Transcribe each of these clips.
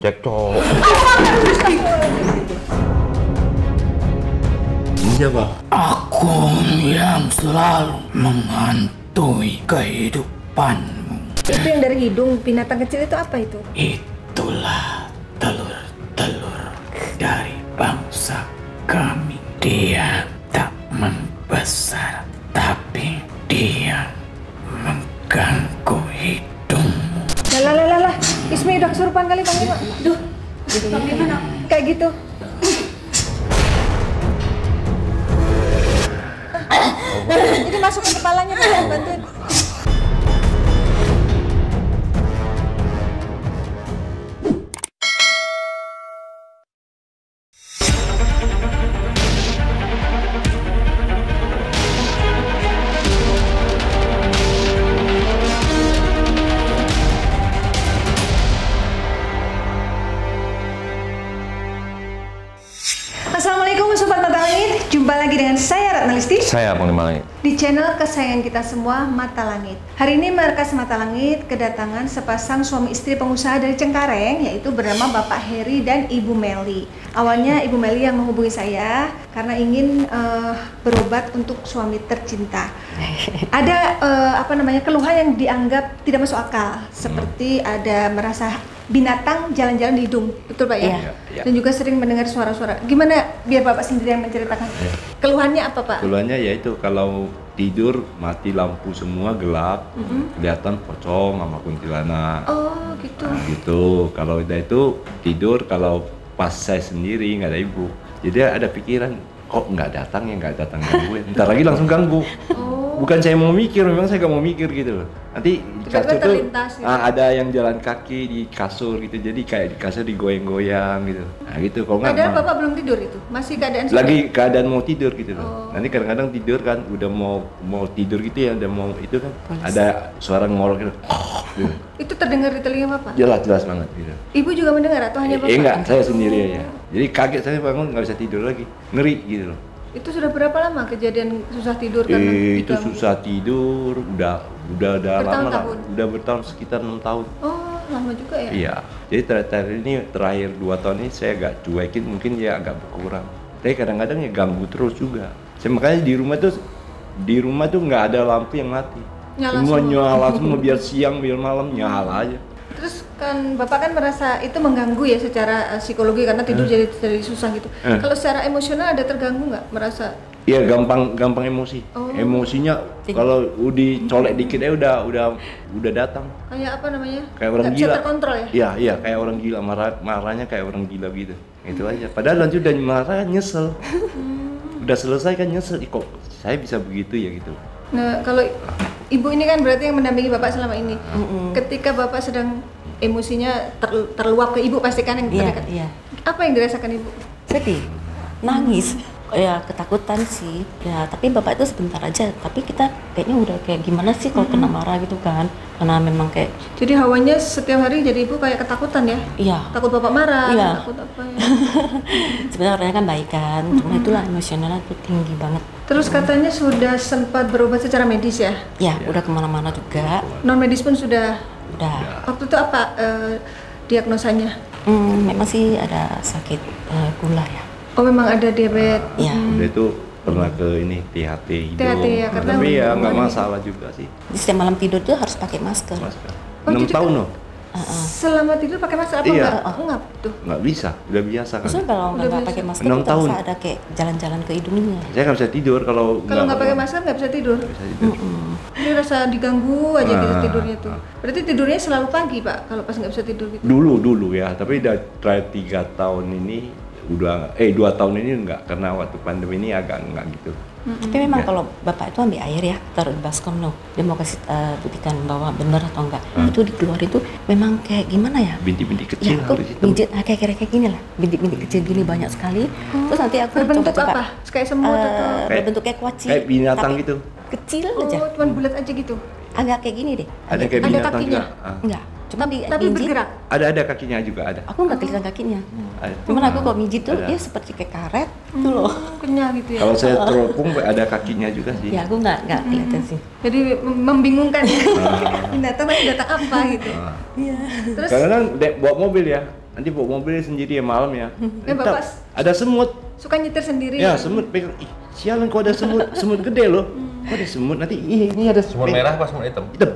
cekcok. Siapa? Aku yang selalu menghantui kehidupanmu. Itu yang dari hidung binatang kecil itu apa itu? Itulah telur-telur dari bangsa kami. Dia tak membesar, tapi dia mengganggu hidungmu. Lah, Ismi udah kesurupan kali Bang Lima. Duh, gimana? Kayak gitu. Jadi masuk ke kepalanya, bantuin. Assalamualaikum Sobat Mata Langit, jumpa lagi dengan saya Ratna Listi. Saya Bang Lima Langit. Di channel kesayangan kita semua, Mata Langit. Hari ini Markas Mata Langit kedatangan sepasang suami istri pengusaha dari Cengkareng, yaitu bernama Bapak Heri dan Ibu Meli. Awalnya Ibu Meli yang menghubungi saya karena ingin berobat untuk suami tercinta. Ada keluhan yang dianggap tidak masuk akal, seperti ada merasa binatang jalan-jalan di hidung, betul Pak ya? Iya. Dan juga sering mendengar suara-suara. Gimana biar Bapak sendiri yang menceritakan? Keluhannya apa Pak? Keluhannya yaitu kalau tidur mati lampu semua gelap, kelihatan pocong sama kuntilanak. Oh gitu. Nah, gitu. Kalau udah itu tidur, kalau pas saya sendiri nggak ada ibu, jadi ada pikiran kok nggak datang gangguin. Ntar lagi langsung ganggu. Bukan saya mau mikir, memang saya nggak mau mikir gitu loh. Nanti di kasur tuh gitu. ada yang jalan kaki di kasur gitu, jadi kayak di kasur digoyang-goyang gitu. Nah gitu, kalau nggak Padahal Bapak belum tidur itu, masih keadaan lagi keadaan mau tidur gitu loh. Nanti kadang-kadang tidur kan, udah mau tidur gitu ya, udah mau itu kan, ada suara ngorok gitu. Itu terdengar di telinga Bapak? Jelas banget gitu. Ibu juga mendengar atau hanya Bapak? Enggak, saya sendiri aja. Jadi kaget, saya bangun nggak bisa tidur lagi, ngeri gitu loh. Itu sudah berapa lama kejadian susah tidur karena Itu diganggu? susah tidur, udah lama lah, Bertahun-tahun? udah bertahun sekitar 6 tahun. Oh, lama juga ya? Iya, jadi terakhir 2 tahun ini saya agak cuekin, mungkin ya agak berkurang. Tapi kadang-kadang ya ganggu terus juga. Makanya di rumah tuh nggak ada lampu yang mati. Semua nyala semua, biar siang biar malam nyala aja. Terus kan Bapak kan merasa itu mengganggu ya secara psikologi karena tidur jadi susah gitu. Kalau secara emosional ada terganggu nggak? Merasa? Iya, gampang emosi. Emosinya kalau dicolek dikit udah datang. Kayak apa namanya? Kayak orang Nggak gila. bisa terkontrol ya? Iya, kayak orang gila, marahnya kayak orang gila gitu. Itu aja. Padahal nanti udah marah nyesel. Udah selesai kan nyesel. Kok saya bisa begitu ya gitu. Nah, kalau Ibu ini kan berarti yang mendampingi Bapak selama ini. Ketika Bapak sedang emosinya terluap ke Ibu pasti kan yang terdekat. Iya. Apa yang dirasakan Ibu? Sedih, nangis, ya ketakutan sih. Ya tapi Bapak itu sebentar aja. Tapi kita kayaknya udah kayak gimana sih kalau kena marah gitu kan? Karena memang kayak. Jadi hawanya setiap hari jadi Ibu kayak ketakutan ya? Iya. Takut Bapak marah, Iya. takut apa ya? Sebenarnya orangnya kan baik kan. Cuma itulah emosionalnya tuh tinggi banget. Terus katanya sudah sempat berobat secara medis ya? Ya udah kemana-mana juga. Non medis pun sudah. Udah. Waktu itu apa diagnosanya? Memang sih ada sakit gula ya. Oh memang ada diabetes. Iya. Udah itu pernah ke ini THT hidung. THT ya, karena tapi ya nggak hubungan- masalah juga sih. Jadi setiap malam tidur tuh harus pakai masker. Masker. Oh, 6 jadi tahun kan- loh. Selama tidur pakai masker apa Iya. enggak tuh? Nggak bisa, udah biasa kan. Maksudnya kalau Udah nggak biasa. pakai masker 6 kita tahun. bisa ada kayak jalan-jalan ke hidungnya. Saya nggak bisa tidur kalau Kalau nggak pakai masker nggak bisa tidur. Nggak bisa tidur. Ini rasa diganggu aja gitu Ah, tidurnya tuh. Berarti tidurnya selalu pagi Pak kalau pas nggak bisa tidur gitu. Dulu ya, tapi udah terakhir 3 tahun ini udah 2 tahun ini enggak, karena waktu pandemi ini agak enggak gitu. Tapi memang Ya. kalau bapak itu ambil air ya, taruh di baskom loh. Dia mau kasih buktikan bahwa benar atau enggak. Itu dikeluarin tuh memang kayak gimana ya? Bintik-bintik Ya kecil aku harus itu. mijit kayak gini lah, bintik-bintik kecil gini banyak sekali. Terus nanti aku Berbentuk coba-coba. apa? Kayak semut atau? Berbentuk kayak kuaci. Kayak binatang tapi gitu. Kecil Oh, aja, cuman bulat aja gitu. agak kayak gini deh. Ada kayak Ada binatang kakinya? juga. Enggak, cuma Tapi bergerak. Ada kakinya juga ada. Aku nggak kelihatan kakinya. Ada. Cuman aku kalau mijit tuh Ada. dia seperti kayak karet tuh loh. Kenyal gitu ya. Kalau saya teropong ada kakinya juga sih. Ya aku nggak kelihatan sih. Jadi membingungkan ya. Binatang tapi datang apa gitu. Iya. Terus Kadang-kadang bawa mobil ya, nanti bawa mobil sendiri ya malam ya. Ya, Bapak Ada semut. suka nyetir sendiri. Ya semut pegang. Ih, sialan kok ada semut, semut gede loh. Kok ada semut nanti ini ada Semut merah apa semut hitam? hitam.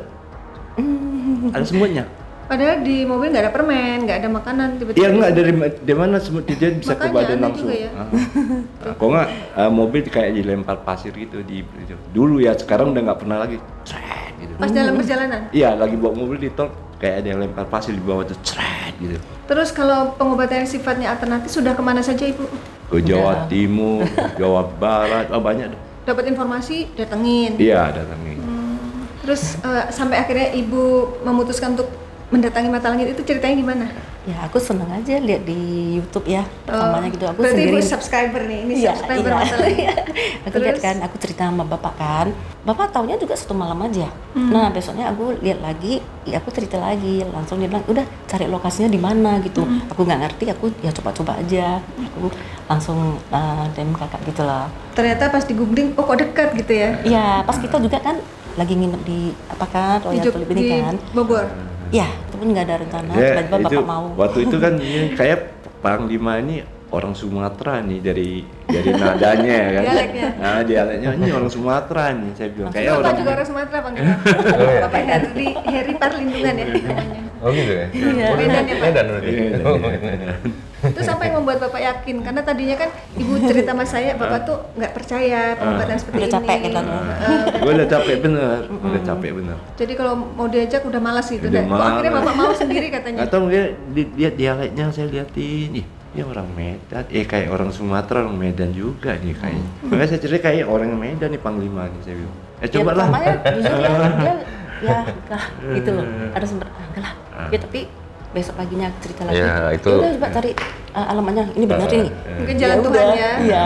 Ada semutnya. Padahal di mobil nggak ada permen, nggak ada makanan, tiba-tiba. Iya enggak dari mana semut dia bisa ke Makanya badan aneh langsung. juga ya. Kok enggak mobil kayak dilempar pasir gitu di itu. Dulu ya, sekarang udah nggak pernah lagi. Cret, gitu. Pas dalam perjalanan. Iya, lagi bawa mobil di tol kayak ada yang lempar pasir di bawah tuh cret gitu. Terus kalau pengobatan yang sifatnya alternatif sudah kemana saja Ibu? Ke Jawa Timur, Jawa Barat, banyak deh. Dapat informasi, datengin. Iya, datangin. Terus sampai akhirnya Ibu memutuskan untuk mendatangi Mata Langit itu ceritanya gimana? Ya aku seneng aja lihat di YouTube ya pertamanya gitu. Aku Berarti sendiri. Ibu subscriber nih, ini Iya, subscriber iya. Mata Langit. Aku lihat kan, aku cerita sama bapak kan. Bapak taunya juga satu malam aja. Nah besoknya aku lihat lagi, ya aku cerita lagi. Langsung dia bilang, udah cari lokasinya di mana gitu. Aku nggak ngerti, aku ya coba-coba aja. Aku langsung DM kakak gitu lah. Ternyata pas di googling, oh kok dekat gitu ya? Iya, pas kita juga kan lagi nginep di apa kan Royal Hidup Tulip ini di kan. Bogor. Ya, itu pun nggak ada rencana. Ya, Tiba-tiba itu, bapak mau. waktu itu kan ini kayak Panglima ini orang Sumatera nih dari nadanya ya kan. Dialeknya. Nah, dialeknya ini orang Sumatera nih saya bilang. Kayak Bapak orang juga orang Sumatera Bang. iya. Bapak Heri Parlindungan ya namanya. Oh gitu ya? Iya. Oh, Medan ya, Pak? Medan berarti. Iya. Itu sampai yang membuat Bapak yakin karena tadinya kan Ibu cerita sama saya Bapak tuh nggak percaya pengobatan seperti Udah ini. capek kita tuh. Gue udah capek bener, udah capek bener. Jadi kalau mau diajak udah malas gitu. Udah Dan kok akhirnya malas. Bapak mau sendiri katanya. Atau mungkin lihat dialeknya saya liatin, ih dia orang Medan, kayak orang Sumatera, orang Medan juga nih kayaknya. Makanya saya cerita kayak orang Medan nih Panglima nih saya bilang. Coba lah. Pertamanya jujur dia ya lah gitu loh. Ada sempat enggak lah. Ya tapi besok paginya aku cerita lagi. Ya, itu- udah coba cari alamatnya. Ini benar ini. Mungkin jalan Ya Tuhan udah, ya. Iya.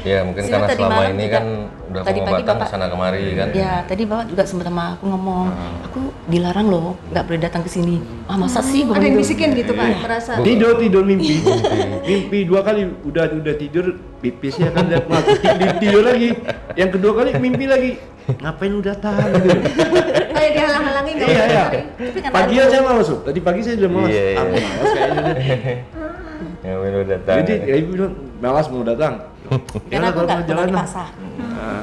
Ya mungkin Sini karena tadi selama malam ini juga- kan udah tadi pagi pengobatan Bapak- kesana kemari kan. Ya, tadi Bapak juga sempat sama aku ngomong, aku dilarang loh, nggak boleh datang ke sini. Ah masa sih? Gua Ada yang gitu. bisikin gitu Pak, merasa. Tidur mimpi. Mimpi 2 kali udah tidur pipisnya kan lihat mati tidur lagi. Yang kedua kali mimpi lagi. Ngapain lu datang gitu. Kayak dihalang-halangi nggak Iya, boleh iya. kemari. Tapi kan Pagi ada- saya malas, Sob. Tadi pagi saya udah malas. Iya, iya. Malas kayaknya. Ya udah datang. Jadi ya ibu bilang malas mau datang. Karena aku nggak pernah lah. dipaksa.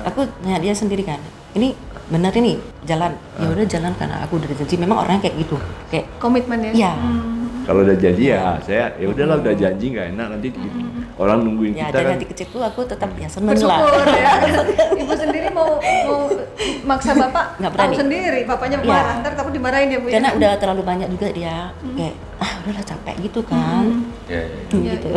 Aku nanya dia sendiri kan, ini benar ini jalan. Ya udah jalan karena aku udah janji. Memang orangnya kayak gitu, kayak Komitmen ya. iya. Kalau udah janji ya saya ya udahlah udah janji nggak enak nanti orang nungguin Ya kita dari kan. hati kecilku aku tetap ya seneng Bersyukur lah. ya. Ibu sendiri mau maksa Bapak Nggak tahu berani. sendiri, bapaknya Iya. marah, ntar takut dimarahin ya Bu. ya? Karena udah terlalu banyak juga dia kayak udahlah capek gitu kan. Ya, ya. Iya. Gitu.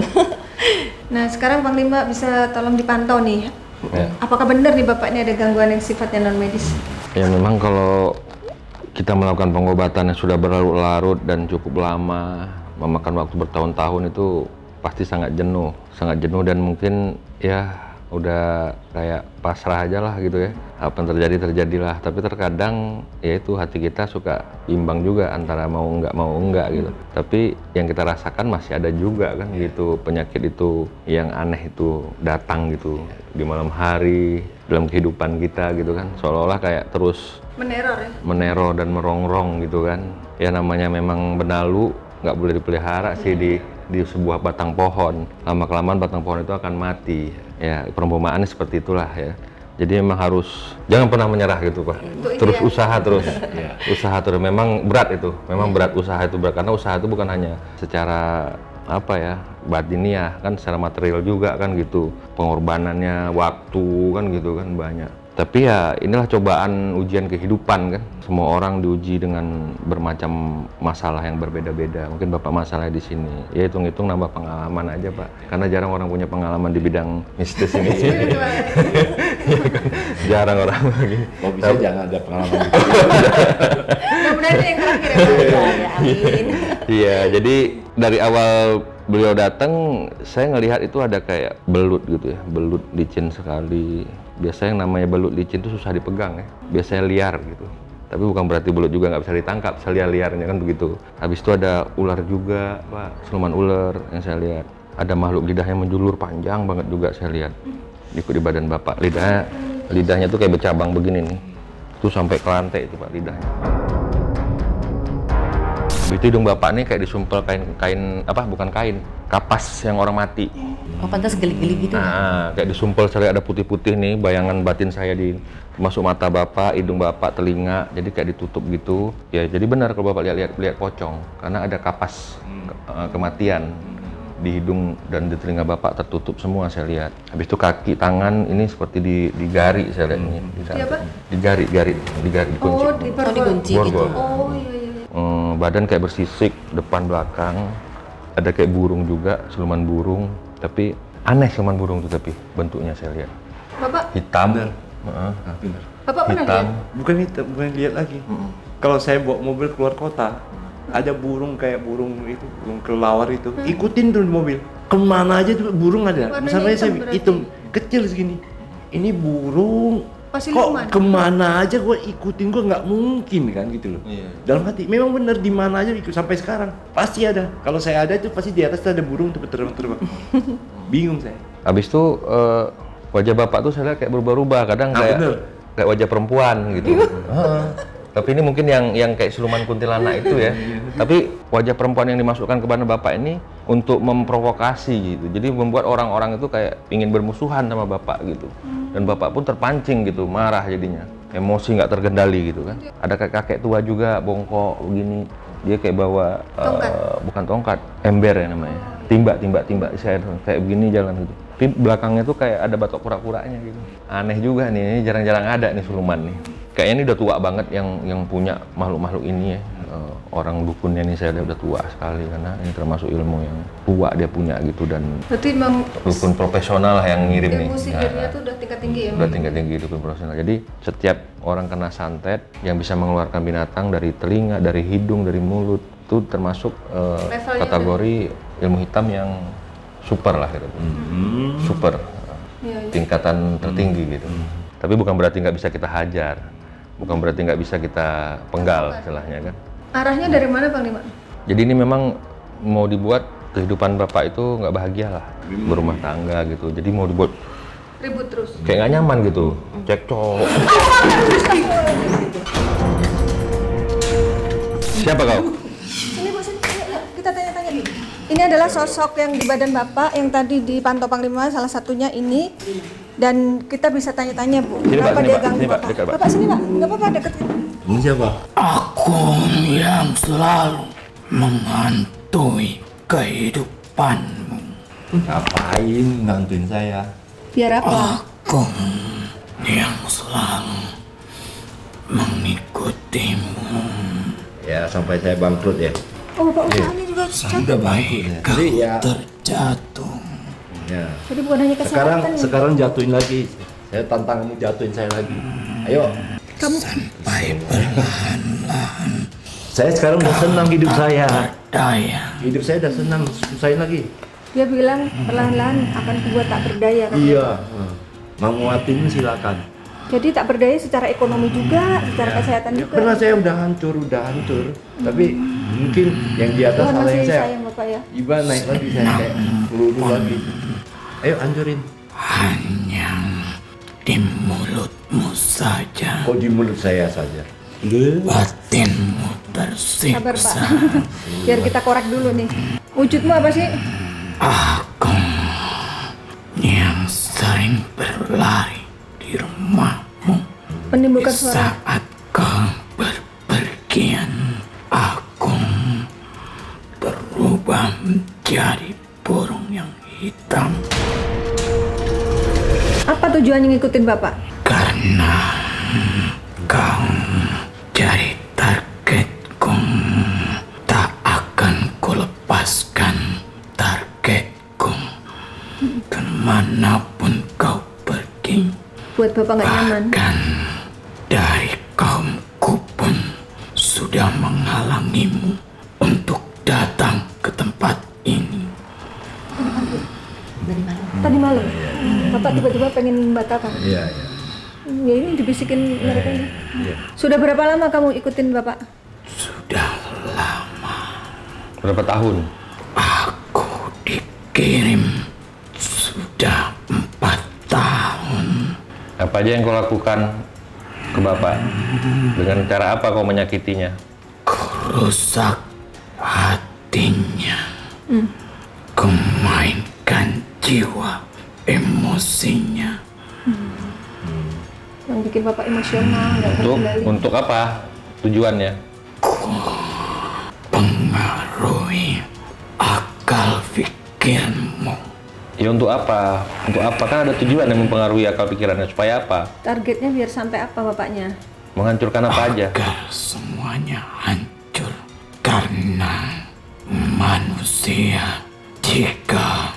Nah sekarang Panglima bisa tolong dipantau nih. Ya. Apakah benar nih Bapak ini ada gangguan yang sifatnya non medis? Ya memang kalau kita melakukan pengobatan yang sudah berlarut-larut dan cukup lama, memakan waktu bertahun-tahun itu pasti sangat jenuh dan mungkin ya udah kayak pasrah aja lah gitu ya. Apa yang terjadi terjadilah. Tapi terkadang ya itu hati kita suka bimbang juga antara mau enggak gitu. Tapi yang kita rasakan masih ada juga kan gitu, penyakit itu yang aneh itu datang gitu di malam hari dalam kehidupan kita gitu kan, seolah-olah kayak terus Meneror ya? meneror dan merongrong gitu kan. Ya namanya memang benalu nggak boleh dipelihara sih di sebuah batang pohon. Lama-kelamaan batang pohon itu akan mati. Ya perumpamaannya seperti itulah ya. Jadi memang harus jangan pernah menyerah gitu Pak. Terus usaha terus. Usaha terus. Memang berat itu. Memang berat usaha itu berat karena usaha itu bukan hanya secara apa ya batiniah kan, secara material juga kan gitu. Pengorbanannya waktu kan gitu kan banyak. Tapi ya inilah cobaan ujian kehidupan kan. Semua orang diuji dengan bermacam masalah yang berbeda-beda. Mungkin Bapak masalah di sini. Ya hitung-hitung nambah pengalaman aja Pak. Karena jarang orang punya pengalaman di bidang mistis ini. Jarang orang lagi. Kok bisa jangan ada pengalaman gitu. Mudah-mudahan ini yang terakhir ya Pak. Ya, amin. Iya, jadi dari awal beliau datang, saya ngelihat itu ada kayak belut gitu ya, belut licin sekali. Biasanya yang namanya belut licin itu susah dipegang ya, biasanya liar gitu. Tapi bukan berarti belut juga nggak bisa ditangkap, saya liar-liarnya kan begitu. Habis itu ada ular juga, Pak, siluman ular yang saya lihat. Ada makhluk lidahnya menjulur panjang banget juga saya lihat. Ikut di badan Bapak, lidahnya tuh kayak bercabang begini nih. Itu sampai ke lantai itu Pak lidahnya. Itu hidung bapak nih kayak disumpel kain apa? Bukan kain, kapas yang orang mati. Oh, pantas geli-geli gitu. Nah, kayak disumpel, saya ada putih-putih nih, bayangan batin saya di masuk mata bapak, hidung bapak, telinga, jadi kayak ditutup gitu. Ya, jadi benar kalau bapak lihat pocong, karena ada kapas kematian di hidung dan di telinga bapak tertutup semua saya lihat. Habis itu kaki, tangan ini seperti digari saya lihat ini. Digari, dikunci. Dikunci gitu. Oh iya. Badan kayak bersisik, depan belakang, ada kayak burung juga, siluman burung. Tapi aneh siluman burung itu, tapi bentuknya saya lihat Bapak hitam. Benar. Benar. Bapak pernah Hitam. lihat? Bukan hitam, bukan lihat lagi. Kalau saya bawa mobil keluar kota, ada burung kayak burung itu, burung kelawar itu, ikutin tuh di mobil. Kemana aja tuh burung ada. Warnanya Misalnya hitam saya berarti? hitam, kecil segini. Ini burung. Pasti Kok siluman. kemana aja gue ikutin, gue nggak mungkin kan gitu loh. Dalam hati, memang bener di mana aja ikut sampai sekarang pasti ada. Kalau saya ada itu pasti di atas tuh ada burung tuh terbang. Bingung saya. Habis itu wajah bapak tuh saya lihat kayak berubah-ubah, kadang kayak wajah perempuan gitu. Tapi ini mungkin yang kayak siluman kuntilanak itu ya. Tapi wajah perempuan yang dimasukkan ke badan bapak ini untuk memprovokasi gitu. Jadi membuat orang-orang itu kayak ingin bermusuhan sama bapak gitu. Dan bapak pun terpancing gitu, marah jadinya. Emosi nggak terkendali gitu kan. Ada kakek tua juga bongkok begini. Dia kayak bawa bukan tongkat, ember ya namanya. Timba saya kayak begini jalan gitu. Tapi belakangnya tuh kayak ada batok kura-kuranya gitu. Aneh juga nih, ini jarang-jarang ada nih siluman nih. Kayaknya ini udah tua banget yang punya makhluk-makhluk ini ya. Orang dukunnya nih saya lihat udah tua sekali, karena ini termasuk ilmu yang tua dia punya gitu, dan Berarti memang dukun profesional lah yang ngirim nih. ilmu sihirnya tuh udah tingkat tinggi ya? Udah tinggi dukun profesional. Jadi setiap orang kena santet yang bisa mengeluarkan binatang dari telinga, dari hidung, dari mulut, itu termasuk kategori ilmu hitam yang super lah gitu. Super. Tingkatan tertinggi gitu. Tapi bukan berarti nggak bisa kita hajar. Bukan berarti nggak bisa kita penggal istilahnya kan. Arahnya dari mana Bang Lima? Jadi ini memang mau dibuat kehidupan bapak itu nggak bahagia lah, berumah tangga gitu. Jadi mau dibuat Ribut terus. kayak nggak nyaman gitu, cekcok. Siapa kau? Sini Bu, sini. Yuk, kita tanya-tanya nih. Ini adalah sosok yang di badan Bapak yang tadi dipantau Panglima, salah satunya ini. Dan kita bisa tanya-tanya Bu, Sini, Pak, kenapa sini, dia Pak. ganggu Sini, Pak. Bapak? Dekat, Pak. Bapak sini Pak, nggak apa-apa deket. Ini siapa? Aku yang selalu menghantui kehidupanmu. Ngapain ngantuin saya? Biar apa? Aku yang selalu mengikutimu. Ya sampai saya bangkrut ya. Oh Bapak usahanya juga Sampai kau Jadi ya. terjatuh. Ya. Jadi bukan hanya kesehatan. Sekarang jatuhin lagi. Saya tantang kamu jatuhin saya lagi. Ayo. Kamu Sampai perlahan-lahan Saya sekarang udah senang hidup saya. daya. Hidup saya udah senang, susahin lagi. dia bilang perlahan-lahan akan kubuat tak berdaya kan? Iya. Mau nguatin silakan. Jadi tak berdaya secara ekonomi juga, secara kesehatan juga. Pernah saya udah hancur. Tapi mungkin yang di atas Tuhan salah masih yang saya. sayang Bapak ya. Iba naik lagi saya kayak peluru lagi. Ayo hancurin. Hanya di mulutmu saja. Kok di mulut saya saja? Batinmu Sabar Pak, tersiksa. biar kita korek dulu nih. Wujudmu apa sih? Aku yang sering berlari di rumahmu Menimbulkan suara. saat kau berpergian. Aku berubah menjadi burung yang hitam Apa tujuannya ngikutin Bapak? karena kau jadi targetku. Tak akan kulepaskan targetku kemanapun kau pergi. Buat Bapak nggak nyaman. Bahkan dari kaumku pun sudah menghalangimu untuk datang ke tempat ini. Tadi malam, Bapak tiba-tiba pengen membatalkan. Iya. Ya ini dibisikin mereka ini. Sudah berapa lama kamu ikutin Bapak? Sudah lama Berapa tahun? aku dikirim. Sudah 4 tahun. Apa aja yang kau lakukan ke bapak? Dengan cara apa kau menyakitinya? Rusak jiwa emosinya. Yang bikin Bapak emosional, nggak terkendali. Untuk apa tujuannya? Pengaruhi akal pikirmu. Ya untuk apa? Untuk apa? Kan ada tujuan yang mempengaruhi akal pikirannya. Supaya apa? Targetnya biar sampai apa Bapaknya? Menghancurkan apa aja? Agar semuanya hancur. Karena manusia jika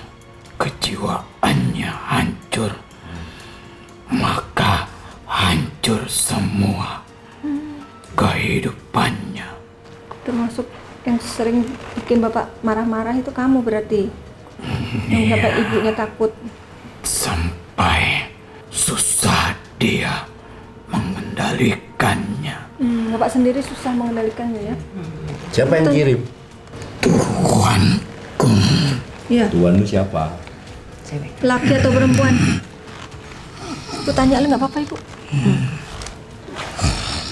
kejiwaannya hancur, maka hancur semua kehidupannya. Termasuk yang sering bikin Bapak marah-marah itu kamu berarti? Yang sampai ibunya takut. Sampai susah dia mengendalikannya. Bapak sendiri susah mengendalikannya ya? Siapa yang kirim? Tuanku. Iya. Tuanmu siapa? Laki atau perempuan? Ibu tanya nggak apa-apa Ibu.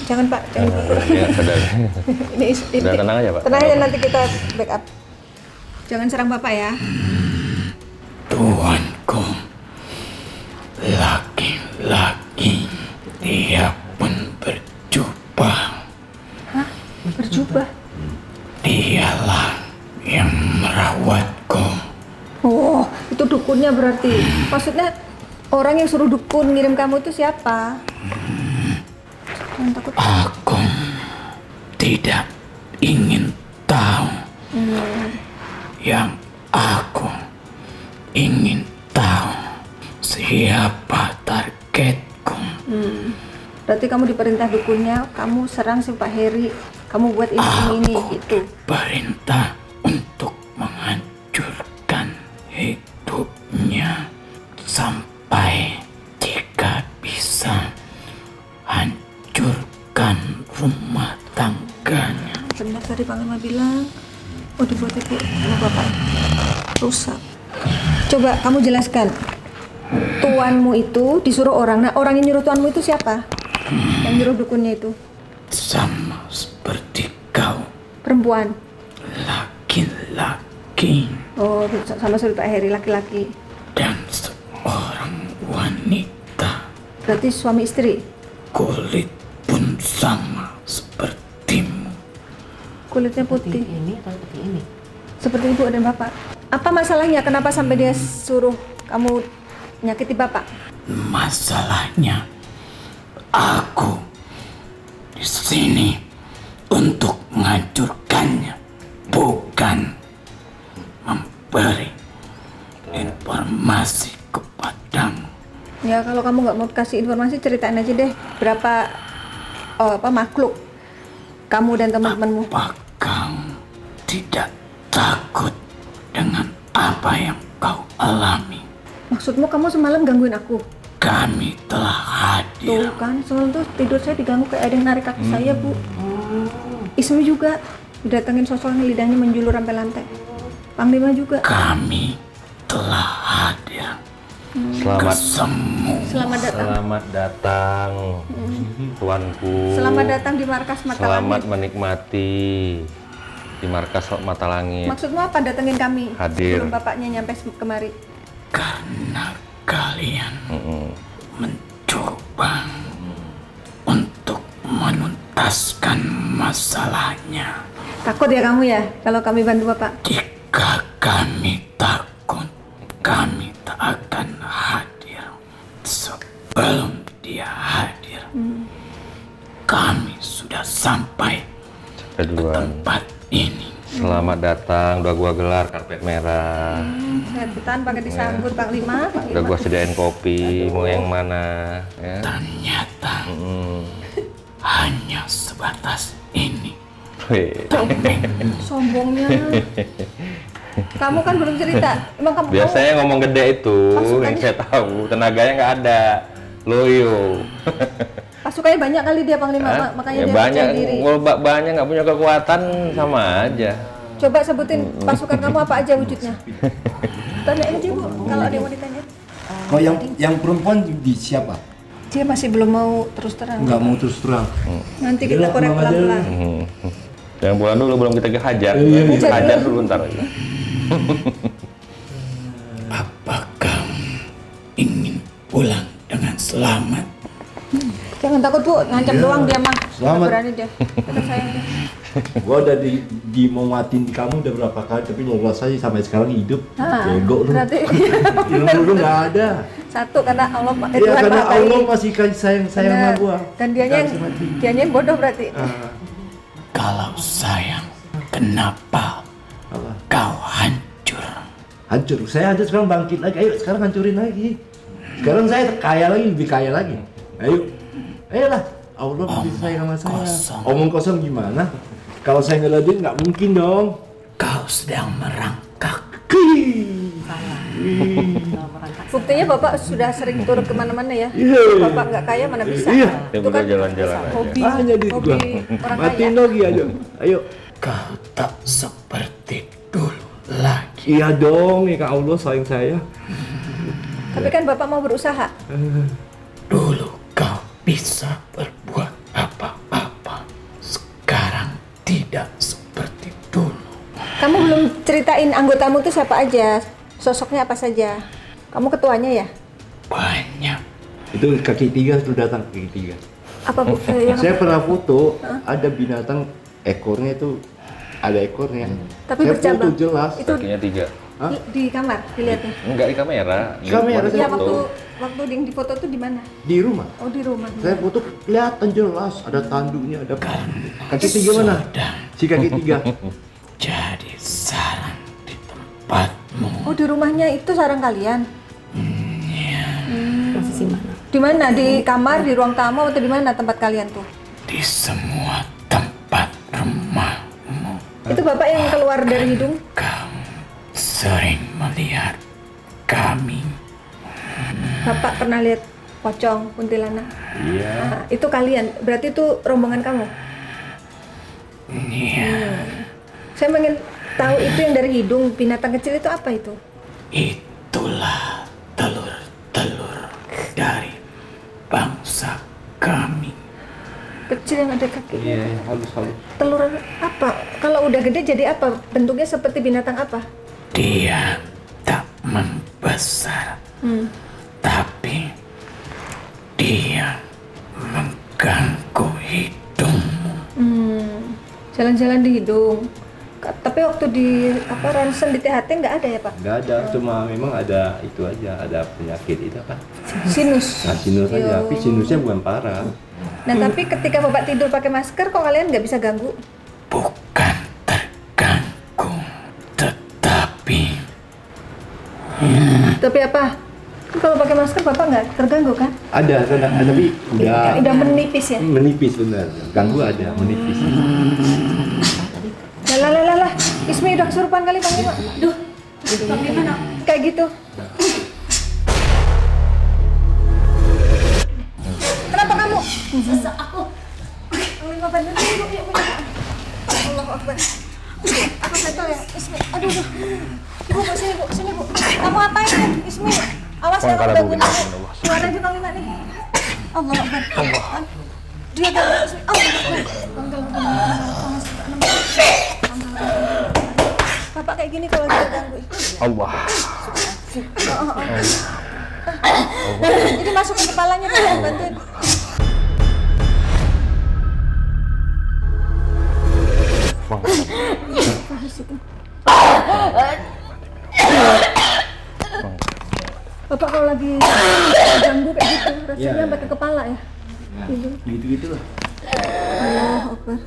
Jangan Pak, jangan. Ya, sadar. Ini Udah tenang aja Pak. Tenang aja, nanti kita backup. Jangan serang Bapak ya. Tuanku, laki-laki, dia pun berjubah. Hah? Berjubah? Dialah yang merawatku. Oh, itu dukunnya berarti. Maksudnya orang yang suruh dukun ngirim kamu itu siapa? Jangan takut. Aku tidak ingin tahu. Yang aku ingin tahu siapa targetku. Berarti kamu diperintah dukunnya, kamu serang si Pak Heri, kamu buat ini gitu. Perintah untuk menghancurkan hidupnya sampai jika bisa hancurkan rumah tangganya. Benar tadi Panglima bilang, oh dibuat ibu sama bapak rusak. Coba kamu jelaskan, tuanmu itu disuruh orang, nah orang yang nyuruh tuanmu itu siapa? Yang nyuruh dukunnya itu? Sama seperti kau, Perempuan? laki-laki, Oh, sama seperti Pak Heri, laki-laki. dan seorang wanita. Berarti suami istri? Kulit pun sama sepertimu. Kulitnya putih, Ini atau seperti ini? seperti ibu dan bapak. Apa masalahnya? Kenapa sampai dia suruh kamu nyakiti bapak? Masalahnya, aku di sini untuk menghancurkannya, bukan memberi informasi kepadamu. Ya kalau kamu nggak mau kasih informasi, ceritain aja deh berapa makhluk kamu dan teman-temanmu. Apa kamu tidak takut dengan apa yang kau alami? Maksudmu kamu semalam gangguin aku? Kami telah hadir. Tuh kan, semalam tuh tidur saya diganggu kayak ada yang narik kaki saya, Bu. Ismi juga didatengin sosoknya, lidahnya menjulur sampai lantai. Panglima juga. Kami telah hadir. Selamat Selamat datang. Selamat datang, tuanku. Selamat datang di markas Mata Selamat Langit. menikmati di markas Mata Langit. Maksudmu apa datengin kami? Hadir. Sebelum bapaknya nyampe kemari. Karena kalian mencoba untuk menuntaskan masalahnya. Takut ya kamu ya kalau kami bantu bapak? Jika kami takut, kami tak akan hadir. Sebelum dia hadir, kami sudah sampai Sampai duluan. tempat ini. Selamat datang, udah gua gelar karpet merah. Setan pakai disambut Panglima. Udah gua sediain kopi, mau yang mana? Ya. Ternyata hanya sebatas ini. Wih. Sombongnya. Kamu kan belum cerita. Emang kamu Biasanya ngomong gede itu, Pasukannya- yang saya tahu, tenaganya nggak ada. Loyo. pasukannya banyak kali dia Panglima, Hah? makanya Ya dia banyak, percaya diri. kalau banyak nggak punya kekuatan sama aja. Coba sebutin pasukan kamu apa aja wujudnya. Tanyain aja Bu, kalau ada yang mau ditanya. Oh, yang perempuan di siapa? Dia masih belum mau terus terang. Nggak mau terus terang. Nanti kita Udah, korek pulang aja. pelan-pelan. Yang pulang dulu belum kita hajar. Iya, iya. Hajar dulu ntar aja. Apakah selamat. Jangan takut Bu, ngancam doang dia mah. Selamat. Berani dia. Tetap sayang dia. Gua udah di mau matiin kamu udah berapa kali, tapi lolos aja sampai sekarang hidup. Bego lu. Berarti Ilmu lu nggak ada. satu karena Allah Iya, Tuhan karena Maha Allah Baik. masih kasih sayang sama Benar. gua. Dan dianya yang bodoh berarti. Kalau sayang, kenapa Apa? kau hancur? Hancur. Saya hancur sekarang bangkit lagi. Ayo sekarang hancurin lagi. Sekarang saya kaya lagi, lebih kaya lagi. Ayo. Ayolah. Allah masih sayang sama saya. kosong. Omong kosong gimana? Kalau saya ngeladenin nggak mungkin dong. Kau sedang merangkak. Buktinya Bapak sudah sering turun kemana-mana ya. Iya. Bapak nggak kaya mana bisa. Iya. Ya udah jalan-jalan aja. Hobi, Hanya di hobi gua. orang Matiin kaya. lagi aja. Ayo. Kau tak seperti dulu lagi. Iya dong, ya Allah sayang saya. Tapi kan Bapak mau berusaha. Dulu kau bisa berbuat apa-apa. Sekarang tidak seperti dulu. Kamu belum ceritain anggotamu tuh siapa aja, sosoknya apa saja. Kamu ketuanya ya? Banyak. Itu kaki tiga sudah datang kaki tiga. Apa Bu? Yang Saya pernah foto ada binatang ekornya itu ada ekornya. Tapi saya bercabang. foto jelas. Itu Kakinya 3. di kamar dilihatnya. Enggak di kamera. Di kamera, Di Iya, foto. waktu yang di foto tuh di mana? Di rumah. Oh, di rumah. Saya foto kelihatan jelas ada tanduknya, ada kaki tiga mana? Sudah Si kaki tiga. jadi sarang di tempatmu. Oh, di rumahnya itu sarang kalian. Posisi mana? Di mana? Di kamar, di ruang tamu atau di mana tempat kalian tuh? Di semua tempat rumahmu. Itu Bapak yang keluar dari hidung? Kamu sering melihat kami. Bapak pernah lihat pocong, kuntilanak? Iya. Nah, itu kalian. Berarti itu rombongan kamu? Iya, Saya ingin tahu itu yang dari hidung, binatang kecil itu apa itu? itulah telur-telur dari bangsa kami. Kecil yang ada kaki. Iya, halus. Telur apa? Kalau udah gede jadi apa? Bentuknya seperti binatang apa? Dia tak membesar, tapi dia mengganggu hidungmu. Jalan-jalan di hidung. Tapi waktu di ronsen di THT nggak ada ya Pak? Nggak ada, cuma memang ada itu aja, ada penyakit itu apa? Sinus. Nah, sinus aja, tapi sinusnya bukan parah. Nah tapi ketika Bapak tidur pakai masker kok kalian nggak bisa ganggu? Bukan terganggu, tetapi Tapi apa? Kalau pakai masker Bapak nggak terganggu kan? Ada, tapi Udah menipis ya? menipis benar. Ganggu ada, menipis. Lah, Ismi udah kesurupan kali panggil Pak. Duh, gimana? Kayak gitu. Kenapa kamu? Sesak aku. Lima bener, yuk. Allahu Akbar. Aku gatal ya, Ismi. Aduh. Ibu, sini bu. Kamu apain, Ismi? Awas ya, Pangkala udah bu, bunyi. Allah. Keluar aja Kang Lima nih. Allahu Akbar. Dia ada Ismi. Allahu Akbar. Bapak kayak gini kalau kita ganggu. Allah. Jadi masuk ke kepalanya Pak, bantuin. Bapak kalau lagi ganggu kayak gitu, rasanya sampai ke kepala ya? Gitu lah. Allahu Akbar.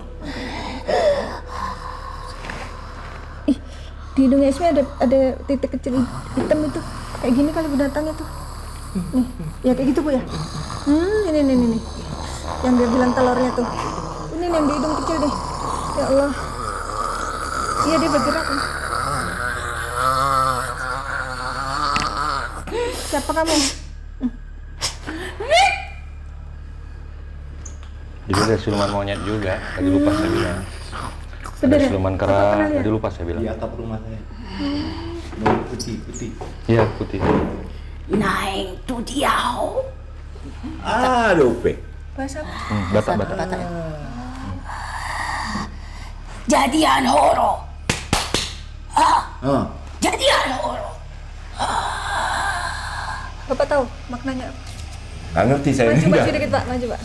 Ih, di hidungnya Ismi ada titik kecil hitam itu. Kayak gini kali binatangnya tuh. Nih, ya kayak gitu Bu ya? Ini. Yang dia bilang telurnya tuh. Ini nih, yang di hidung kecil deh. Ya Allah. Iya, dia bergerak nih. Siapa kamu? Jadi ada siluman monyet juga. Tadi lupa saya bilang. Ada Bener ya? siluman Bapak kera. pernah lihat? Tadi lupa saya bilang. Di atap rumah saya. Mau putih. Iya putih. naik tu diau. Aduh, Pe. Bahasa apa? Batak. Jadian horo. Ah, Jadian horo. Bapak tahu maknanya apa? Nggak ngerti saya. Maju Enggak. dikit Pak, maju Pak.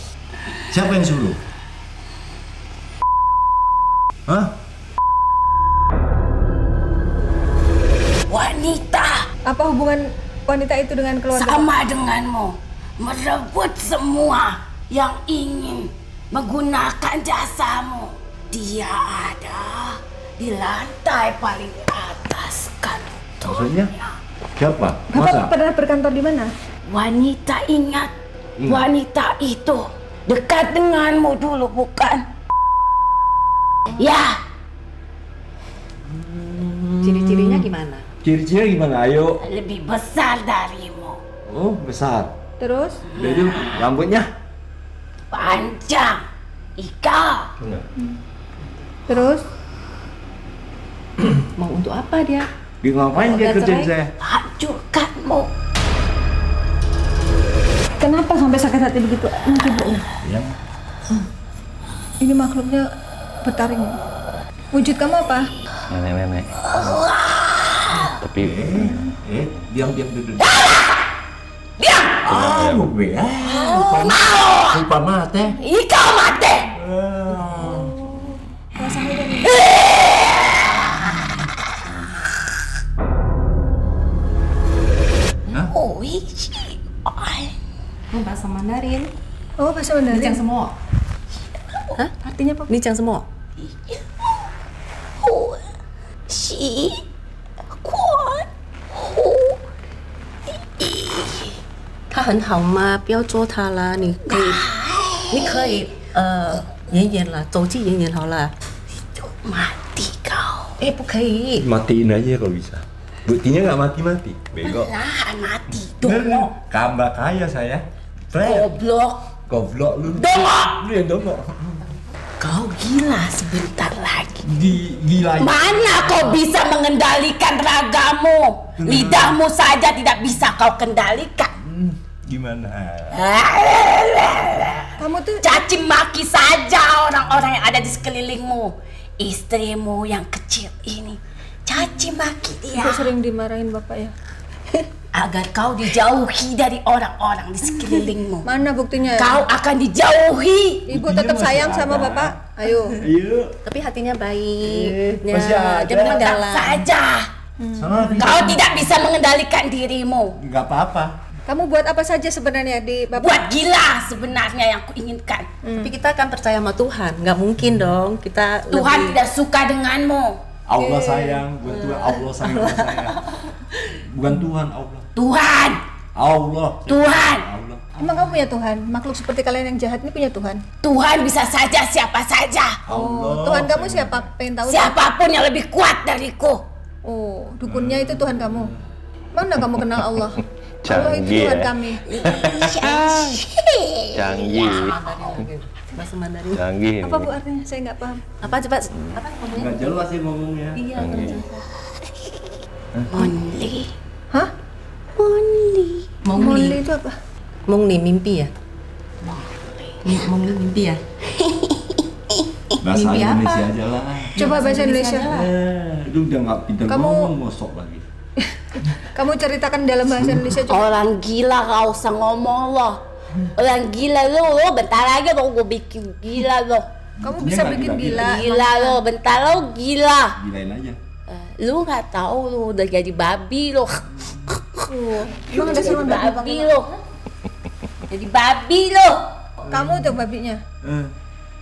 Siapa yang suruh? Hah? Wanita Apa hubungan wanita itu dengan keluarga? sama denganmu merebut semua yang ingin menggunakan jasamu. Dia ada di lantai paling atas kantornya. Maksudnya? Siapa? Bapak Masa? pernah berkantor di mana? Wanita ingat, wanita itu dekat denganmu dulu bukan? Ya, Ciri-cirinya gimana? Ciri-cirinya gimana? Ayo. lebih besar darimu, Oh, besar. Terus? Jadi rambutnya? panjang, ikal. Terus? Mau untuk apa dia? Dia ngapain dia Udah kerjain cerai? saya? Hancurkanmu. Kenapa sampai sakit hati begitu? Nanti Bu. Ya. Ini makhluknya bertaring. Wujud kamu apa? Nenek-nenek. Tapi Diam duduk. Diam! Gue ya. Lupa mati. Ikau mati. Oh, Oh, bahasa Mandarin. Oh, bahasa Mandarin. Nicang semua. Hah? Artinya apa? Nicang semua. Si Quan 他很好吗？不要做他啦，你可以演演啦，走进演演好了。 mati kau. 不可以。 Matiin aja kalau bisa. Buktinya nggak mati-mati. Bego. Lahan mati Bener, dongok. Kambak kaya saya. Goblok. Goblok lu. Dongok. Lu yang dongok. Kau gila sebentar lagi. Gila. Mana kau bisa mengendalikan ragamu? Lidahmu saja tidak bisa kau kendalikan. Gimana? Kamu tuh Caci maki saja orang-orang yang ada di sekelilingmu. Istrimu yang kecil ini caci maki dia kok sering dimarahin Bapak ya? agar kau dijauhi dari orang-orang di sekelilingmu. Mana buktinya? Kau akan dijauhi. Ibu tetap sayang sama Bapak. Ayo. Iya. Tapi hatinya baik. Masih ada. Dia memang Tetap galak. saja. Sama Kau tidak bisa mengendalikan dirimu. nggak apa-apa. Kamu buat apa saja sebenarnya di Bapak? Buat gila sebenarnya yang kuinginkan. Tapi kita kan percaya sama Tuhan. Nggak mungkin dong kita Tuhan lebih... tidak suka denganmu. Allah sayang, bukan Tuhan. Allah sayang sama saya. Bukan Tuhan, Allah. Tuhan, Allah. Tuhan. Allah. Emang kamu punya Tuhan? Makhluk seperti kalian yang jahat ini punya Tuhan? Tuhan bisa saja siapa saja. Oh, Tuhan kamu siapa? Pengen tahu? Siapapun yang lebih kuat dariku. Oh, dukunnya itu Tuhan kamu. Mana kamu kenal Allah? Allah itu Canggih Tuhan ya. kami. Canggih. Bahasa Mandarin. Canggih. Apa Bu artinya? Saya nggak paham. Apa coba? Apa ngomongnya? Nggak jelas sih ngomongnya. Iya, Only, Hah? only. Monli itu apa? Mongli mimpi ya? Mongli mimpi ya? Bahasa Mimpi apa? Indonesia aja lah. Coba bahasa Indonesia. Itu udah nggak pintar Kamu- ngomong, ngosok lagi. Kamu ceritakan dalam bahasa Indonesia coba. Orang gila kau usah ngomong loh. Orang gila lo bentar lagi lo gue bikin gila lo. Kamu Buktinya bisa nggak bikin gila-gila. gila. Gila lo, bentar lo gila. Gilain aja. Lu nggak tahu lu udah jadi babi lo. Emang ada seruan babi Babi lo. Jadi babi lo. Kamu tuh babinya.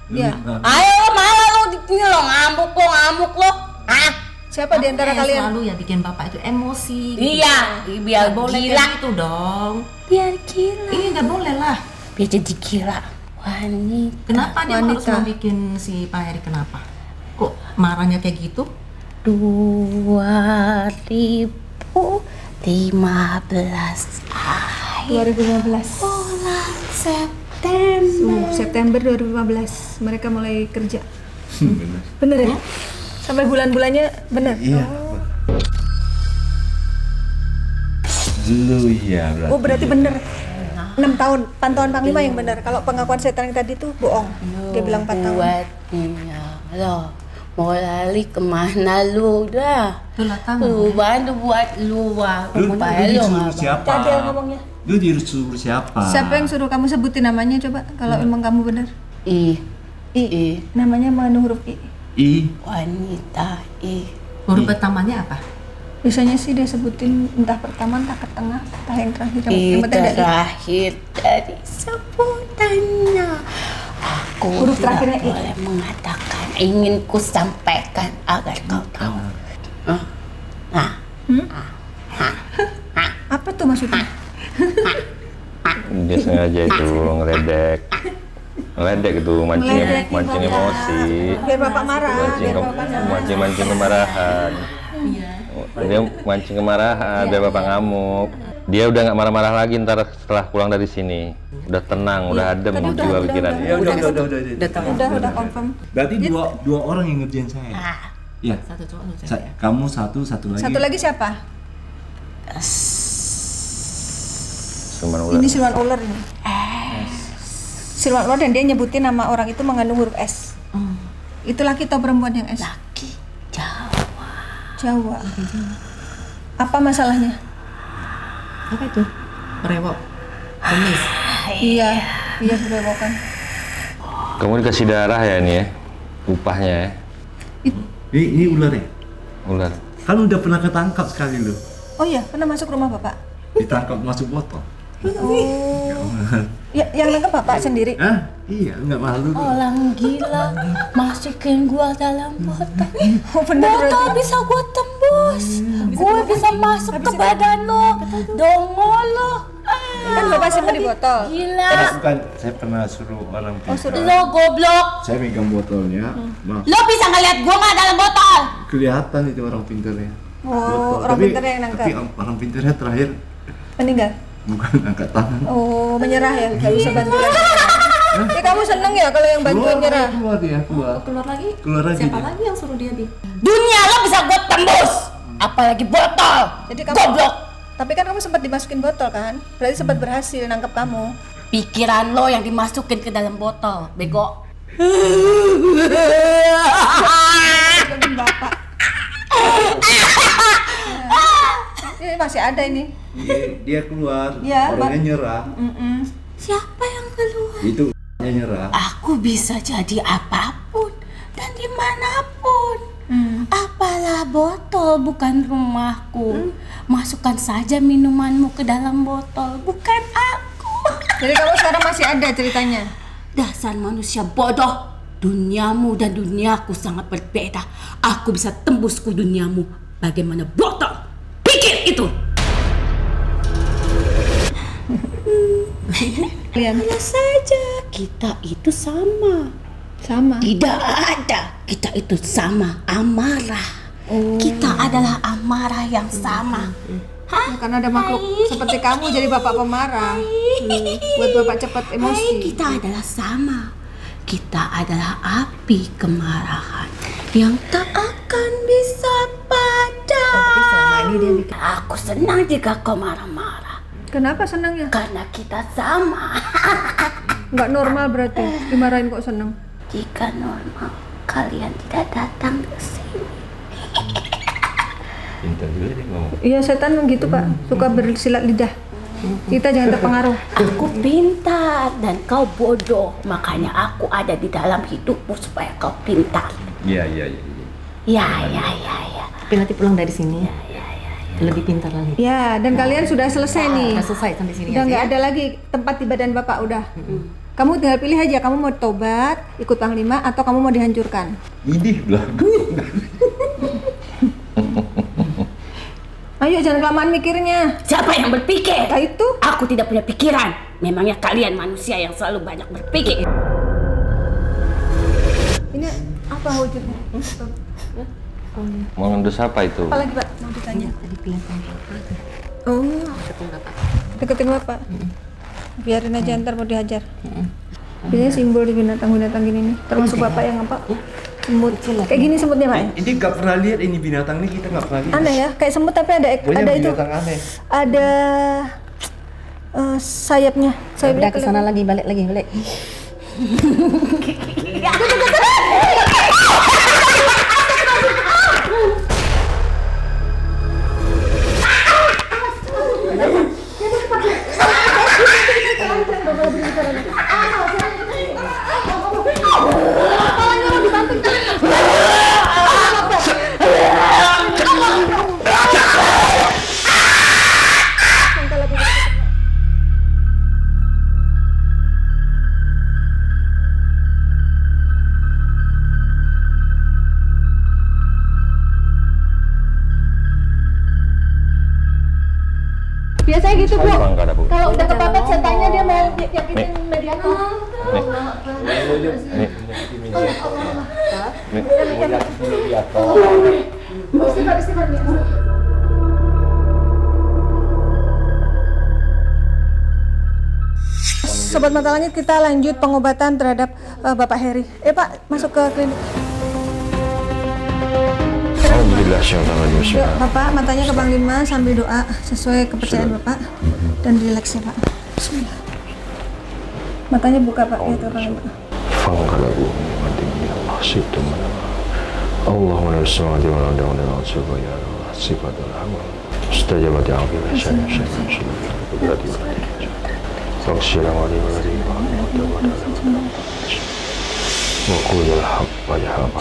Iya. Ayo malah lo di sini lo ngamuk lo. Ah, Siapa di antara Yang kalian? selalu ya bikin bapak itu emosi. gitu. iya, biar Nggak boleh gila. kayak gitu dong. Biar gila. Iya nggak boleh lah. Biar jadi gila. Wanita. Kenapa dia harus Wanita. mau bikin si Pak Heri kenapa? Kok marahnya kayak gitu? 2015 2015. bulan September. September 2015 mereka mulai kerja. Bener ya? Sampai bulan-bulannya bener? Iya. Lu iya berarti. Oh berarti bener. 6 tahun, pantauan Panglima yang benar. Kalau pengakuan setan yang tadi tuh bohong. Dia bilang 4 tahun. Buatnya lo mau lari kemana lu dah? Tuh lah tahu. Lu bantu buat lu Lu supaya lu disuruh nggak siapa? Cadel ngomongnya. Lu disuruh siapa? Siapa yang suruh kamu sebutin namanya coba kalau memang kamu benar? I. I. Namanya mengandung huruf I. I. Wanita I. Huruf pertamanya apa? Biasanya sih dia sebutin entah pertama, entah ke tengah, entah yang terakhir. I Yang penting ada I. terakhir dari sebutannya. Aku Huruf tidak terakhirnya I. boleh mengatakan, ingin ku sampaikan agar kau tahu. Nah, Apa tuh maksudnya? Dia sengaja itu ngeledek itu Ngeledek, mancing emosi, Biar bapak marah. Biar bapak marah. mancing kemarahan. Dia mancing kemarahan biar bapak ngamuk. Dia udah nggak marah-marah lagi ntar setelah pulang dari sini. Udah tenang, udah adem Tadi jiwa pikiran. Ya udah. Udah confirm. Berarti dua orang yang ngerjain saya. Ya. Satu cowok satu cewek. Kamu satu lagi. Satu lagi siapa? Cuman udah. Ini siluman ular ini. Siluman ular dan dia nyebutin nama orang itu mengandung huruf S. Itu laki atau perempuan yang S? laki Jawa. Jawa. Apa masalahnya? Apa itu? Rewok. Kumis. Iya berewokan. Kamu dikasih darah ya ini ya, upahnya ya, Ini ular ya? ular. Kan udah pernah ketangkap sekali loh. Oh iya, pernah masuk rumah bapak? Ditangkap masuk botol. Oh. Ya, yang nangkep bapak sendiri? Hah? Iya, nggak malu. Orang gila masukin gua dalam botol. Oh bener Botol berarti. bisa gua tembus. Gua bisa masuk ke badan lo. Dongo lo. Kan bapak simpen di botol. Gila. Bukan, saya pernah suruh orang pintar. Lo goblok. Saya megang botolnya, maaf. Lo bisa ngeliat gua nggak dalam botol? Kelihatan itu orang pintarnya. Oh, orang pintarnya yang nangkap. Tapi orang pintarnya terakhir Meninggal? bukan angkat tangan. Oh, menyerah ya? Gak bisa bantu lagi. Ya kamu seneng ya kalau yang bantuan nyerah? Keluar dia, keluar. Keluar lagi? Keluar lagi Siapa dia. lagi yang suruh dia, Bi? Dunia lo bisa gua tembus. Apalagi botol. Jadi kamu Goblok. Tapi kan kamu sempat dimasukin botol kan? Berarti sempat berhasil nangkap kamu. Pikiran lo yang dimasukin ke dalam botol, bego. Dengan bapak. Ini masih ada ini. Dia keluar, Iya, orangnya nyerah. Siapa yang keluar? Itu nyerah. Aku bisa jadi apapun dan dimanapun. Apalah botol bukan rumahku. Masukkan saja minumanmu ke dalam botol, bukan aku. Jadi kamu sekarang masih ada ceritanya? Dasar manusia bodoh. Duniamu dan duniaku sangat berbeda. Aku bisa tembus ke duniamu. Bagaimana botol? Pikir itu. Hanya saja kita itu sama. Sama. Tidak ada. Kita itu sama, amarah. Kita adalah amarah yang sama. Hah? Karena ada makhluk seperti kamu jadi bapak pemarah. Buat bapak cepat emosi. Kita adalah sama. Kita adalah api kemarahan yang tak akan bisa padam. Aku senang jika kau marah-marah Kenapa senangnya? karena kita sama. Nggak normal berarti dimarahin kok seneng. Jika normal, kalian tidak datang ke sini. Pintar juga dia ngomong. Iya setan gitu pak, suka bersilat lidah. Kita jangan terpengaruh. Aku pintar dan kau bodoh, makanya aku ada di dalam hidupmu supaya kau pintar. Iya. Ya. Tapi nanti pulang dari sini lebih pintar lagi. Ya, dan kalian sudah selesai nih. Udah selesai sampai sini Udah aja nggak ya? ada lagi tempat di badan bapak udah. Kamu tinggal pilih aja, kamu mau tobat, ikut panglima, atau kamu mau dihancurkan. Ini belagu. Ayo jangan kelamaan mikirnya. Siapa yang berpikir? Nah itu. Aku tidak punya pikiran. Memangnya kalian manusia yang selalu banyak berpikir. Ini apa wujudnya? Mau ngendus apa itu? Apa lagi pak? Mau ditanya. Tadi kelihatan apa tuh? Oh, Ketemu bapak. deketin bapak. Biarin aja ntar mau dihajar. Biasanya simbol di binatang-binatang gini nih. Termasuk bapak yang apa? Semut. Kayak gini semutnya pak. Ini nggak pernah lihat ini binatang ini, kita nggak pernah lihat. Aneh ya, kayak semut tapi ada Pokoknya ada itu. binatang aneh. Ada sayapnya. Udah kesana lagi, balik. Biasanya gitu Bu. Bang, nggak ada, Bu. Kalau udah kepapet setannya dia mau yakitin mediator. Istighfar. Sobat Mata Langit, kita lanjut pengobatan terhadap Bapak Heri. Pak, masuk ke klinik. Yuk, Bapak, matanya ke Bang Lima sambil doa sesuai kepercayaan Bapak dan rileks ya Pak. Bismillah. Matanya buka Pak, ya Bang Lima. Allahumma nas'aluka wa na'udzu ya Allah sifatul hamd mustajabat ya Allah syai'an فاغفر لي ولي وقول الحق يحق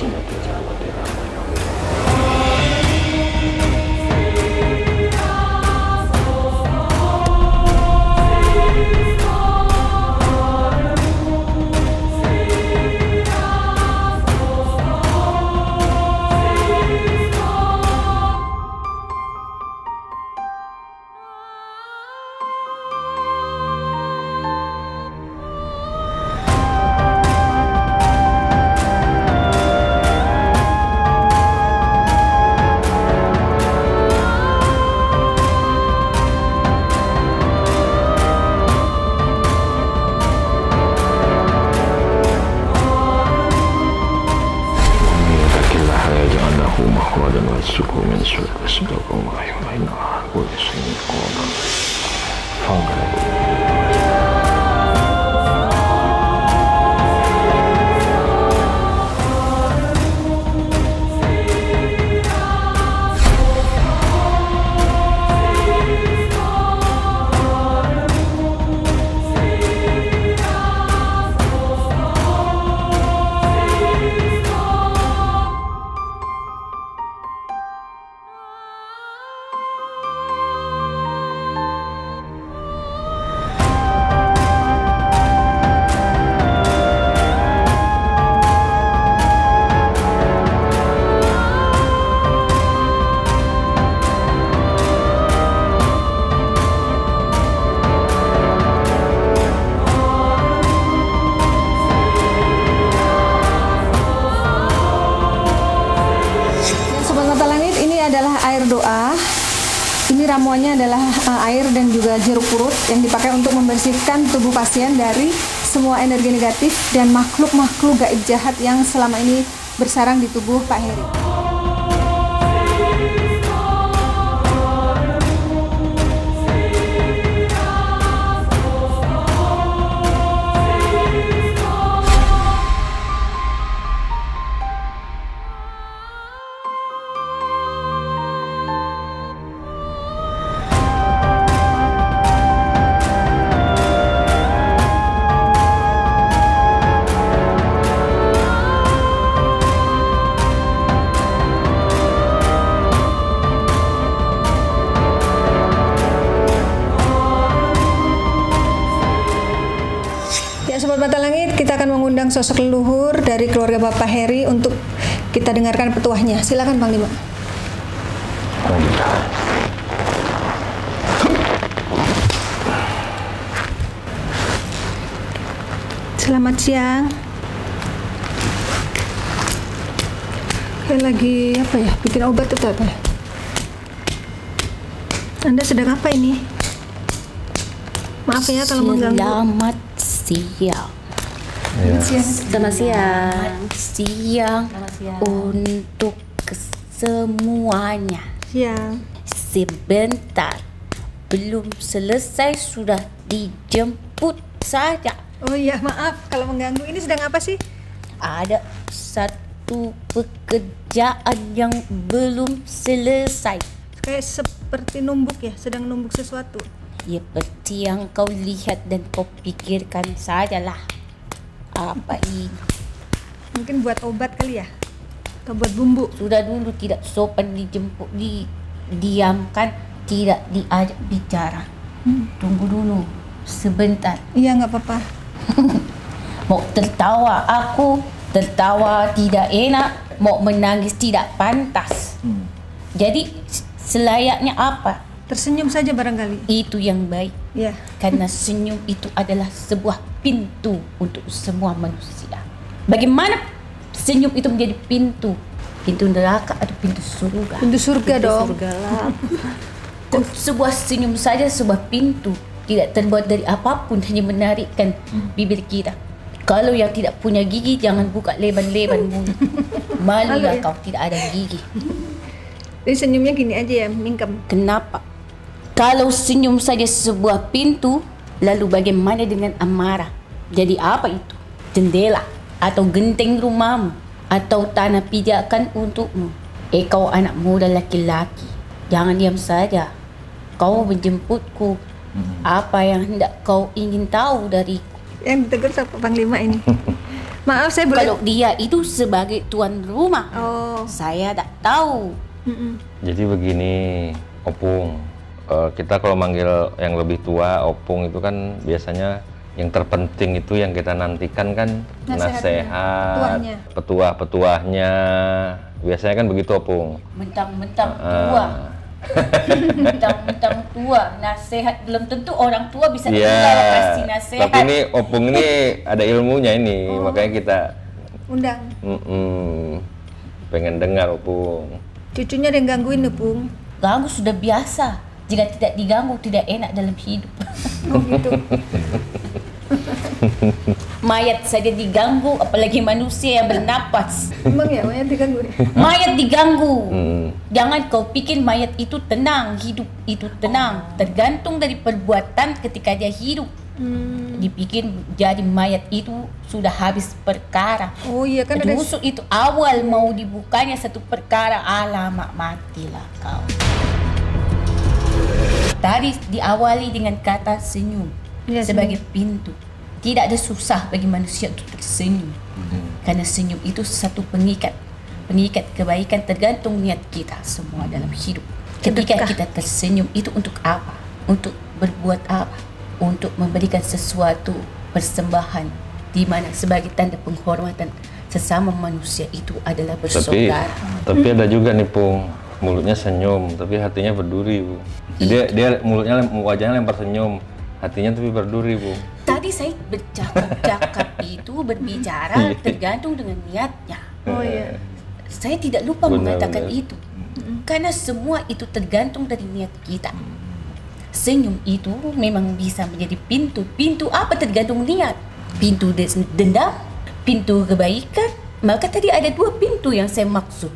Ini ramuannya adalah air dan juga jeruk purut yang dipakai untuk membersihkan tubuh pasien dari semua energi negatif dan makhluk-makhluk gaib jahat yang selama ini bersarang di tubuh Pak Heri. Sobat Mata Langit, kita akan mengundang sosok leluhur dari keluarga Bapak Heri untuk kita dengarkan petuahnya. Silakan Bang Lima. Selamat siang. Kayak lagi apa ya? Bikin obat atau apa? Anda sedang apa ini? Maaf ya kalau mengganggu. Selamat siang. Selamat siang. Untuk semuanya. Siang. Sebentar, belum selesai sudah dijemput saja. Oh iya, maaf kalau mengganggu. Ini sedang apa sih? Ada satu pekerjaan yang belum selesai. Kayak seperti numbuk ya, sedang numbuk sesuatu. Seperti yang kau lihat dan kau pikirkan sajalah. Apa ini? Mungkin buat obat kali ya? Atau buat bumbu? Sudah dulu tidak sopan dijemput, didiamkan, tidak diajak bicara. Tunggu dulu sebentar. Iya, nggak apa-apa. Mau tertawa aku, tertawa tidak enak, mau menangis tidak pantas. Jadi selayaknya apa? Tersenyum saja barangkali. Itu yang baik. Ya. Karena senyum itu adalah sebuah pintu untuk semua manusia. Bagaimana senyum itu menjadi pintu? Pintu neraka atau pintu surga? Pintu surga dong. Surga lah. Kok sebuah senyum saja sebuah pintu, tidak terbuat dari apapun, hanya menarikkan bibir kita. Kalau yang tidak punya gigi jangan buka lebar-lebar mulut. Malulah kau tidak ada gigi. Jadi senyumnya gini aja ya, mingkem. Kenapa? Kalau senyum saja sebuah pintu, lalu bagaimana dengan amarah? Jadi apa itu? Jendela atau genteng rumahmu atau tanah pijakan untukmu. Kau anak muda laki-laki, jangan diam saja. Kau menjemputku. Apa yang hendak kau ingin tahu dariku? Yang ditegur siapa Panglima ini? Maaf, saya boleh. Kalau dia itu sebagai tuan rumah, saya tak tahu. Jadi begini, Opung. Kita kalau manggil yang lebih tua, Opung itu kan biasanya yang terpenting itu yang kita nantikan kan nasihat, petuahnya. Biasanya kan begitu, Opung. Mentang-mentang tua. Mentang-mentang tua, nasihat belum tentu orang tua bisa kasih nasihat. Tapi ini Opung ini ada ilmunya ini, makanya kita undang. Pengen dengar, Opung. Cucunya ada yang gangguin, Opung. Ganggu sudah biasa. Jika tidak diganggu tidak enak dalam hidup. Oh gitu. Mayat saja diganggu, apalagi manusia yang bernapas. Emang ya mayat diganggu? Mayat diganggu. Jangan kau pikir mayat itu tenang, hidup itu tenang. Tergantung dari perbuatan ketika dia hidup. Dipikir jadi mayat itu sudah habis perkara. Oh iya kan ada. Justru itu awal mau dibukanya satu perkara, alamak matilah kau. Tadi diawali dengan kata senyum sebagai pintu. Tidak ada susah bagi manusia untuk tersenyum. Karena senyum itu satu pengikat kebaikan, tergantung niat kita semua dalam hidup. Ketika kita tersenyum itu untuk apa? Untuk berbuat apa? Untuk memberikan sesuatu persembahan di mana sebagai tanda penghormatan sesama manusia itu adalah bersaudara. Tapi ada juga nih, Pung. Mulutnya senyum, tapi hatinya berduri, Bu. Dia mulutnya, wajahnya lempar senyum, hatinya tapi berduri, Bu. Tadi saya bercakap itu berbicara tergantung dengan niatnya. Oh iya. Saya tidak lupa mengatakan itu. Karena semua itu tergantung dari niat kita. Senyum itu memang bisa menjadi pintu. Pintu apa tergantung niat. Pintu dendam, pintu kebaikan. Maka tadi ada dua pintu yang saya maksud.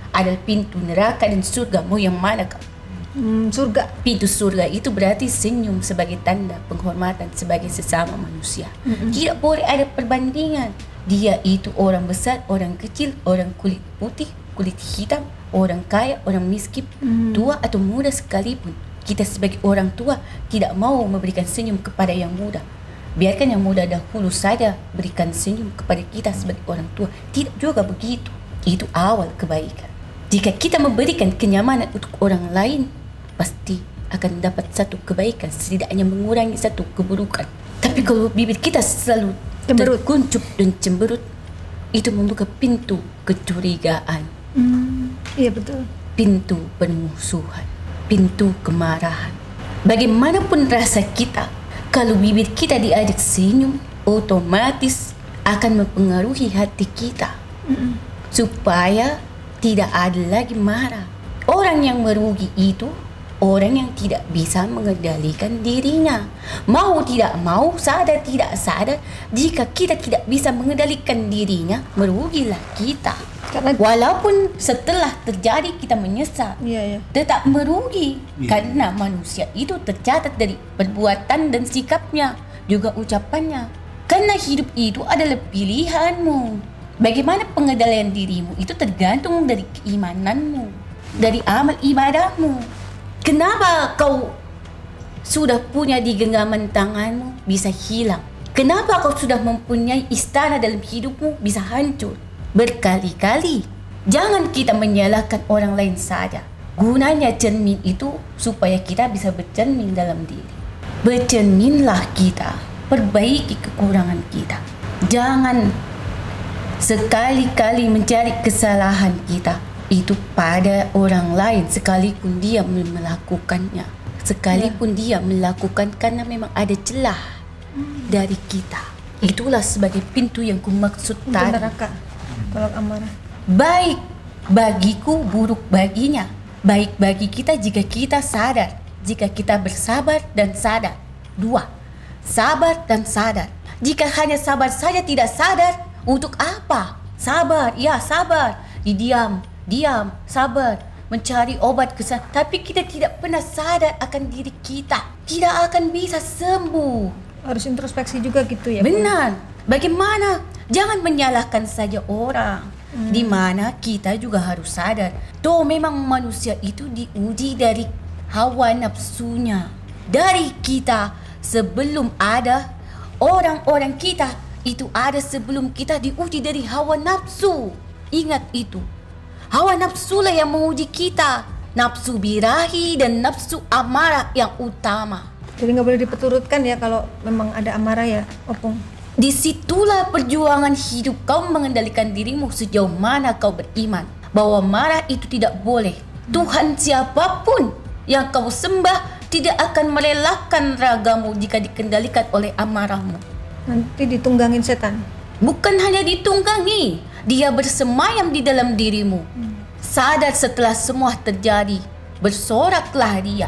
Ada pintu neraka dan surga. Mau yang mana kau? Surga. Pintu surga itu berarti senyum sebagai tanda penghormatan sebagai sesama manusia. Tidak boleh ada perbandingan. Dia itu orang besar, orang kecil, orang kulit putih, kulit hitam, orang kaya, orang miskin, tua atau muda sekalipun. Kita sebagai orang tua tidak mau memberikan senyum kepada yang muda. Biarkan yang muda dahulu saja berikan senyum kepada kita sebagai orang tua. Tidak juga begitu. Itu awal kebaikan. Jika kita memberikan kenyamanan untuk orang lain, pasti akan dapat satu kebaikan, setidaknya mengurangi satu keburukan. Tapi kalau bibir kita selalu terkuncup dan cemberut, itu membuka pintu kecurigaan. Iya betul. Pintu permusuhan, pintu kemarahan. Bagaimanapun rasa kita, kalau bibir kita diajak senyum, otomatis akan mempengaruhi hati kita. Supaya tidak ada lagi marah. Orang yang merugi itu orang yang tidak bisa mengendalikan dirinya. Mau tidak mau, sadar tidak sadar, jika kita tidak bisa mengendalikan dirinya, merugilah kita. Karena walaupun setelah terjadi kita menyesal, tetap merugi. Karena manusia itu tercatat dari perbuatan dan sikapnya, juga ucapannya. Karena hidup itu adalah pilihanmu. Bagaimana pengendalian dirimu itu tergantung dari keimananmu, dari amal ibadahmu. Kenapa kau sudah punya di genggaman tanganmu bisa hilang? Kenapa kau sudah mempunyai istana dalam hidupmu bisa hancur berkali-kali? Jangan kita menyalahkan orang lain saja. Gunanya cermin itu supaya kita bisa bercermin dalam diri. Bercerminlah kita, perbaiki kekurangan kita. Jangan sekali-kali mencari kesalahan kita itu pada orang lain sekalipun dia melakukannya. Sekalipun dia melakukan karena memang ada celah dari kita. Itulah sebagai pintu yang kumaksud Untuk tadi. neraka. Kalau amarah. Baik bagiku, buruk baginya. Baik bagi kita jika kita sadar, jika kita bersabar dan sadar. 2. Sabar dan sadar. Jika hanya sabar saja tidak sadar, untuk apa? Sabar, ya sabar. Diam, sabar. Mencari obat kesalahan. Tapi kita tidak pernah sadar akan diri kita. Tidak akan bisa sembuh. Harus introspeksi juga gitu ya. Bu? Benar. Bagaimana? Jangan menyalahkan saja orang. Di mana kita juga harus sadar. Toh memang manusia itu diuji dari hawa nafsunya. Dari kita sebelum ada orang-orang kita itu ada sebelum kita diuji dari hawa nafsu. Ingat itu. Hawa nafsu lah yang menguji kita. Nafsu birahi dan nafsu amarah yang utama. Jadi nggak boleh diperturutkan ya kalau memang ada amarah ya, Opung. Disitulah perjuangan hidup kau mengendalikan dirimu sejauh mana kau beriman. Bahwa marah itu tidak boleh. Tuhan siapapun yang kau sembah tidak akan merelakan ragamu jika dikendalikan oleh amarahmu. Nanti ditunggangin setan. Bukan hanya ditunggangi, dia bersemayam di dalam dirimu. Sadar setelah semua terjadi, bersoraklah dia.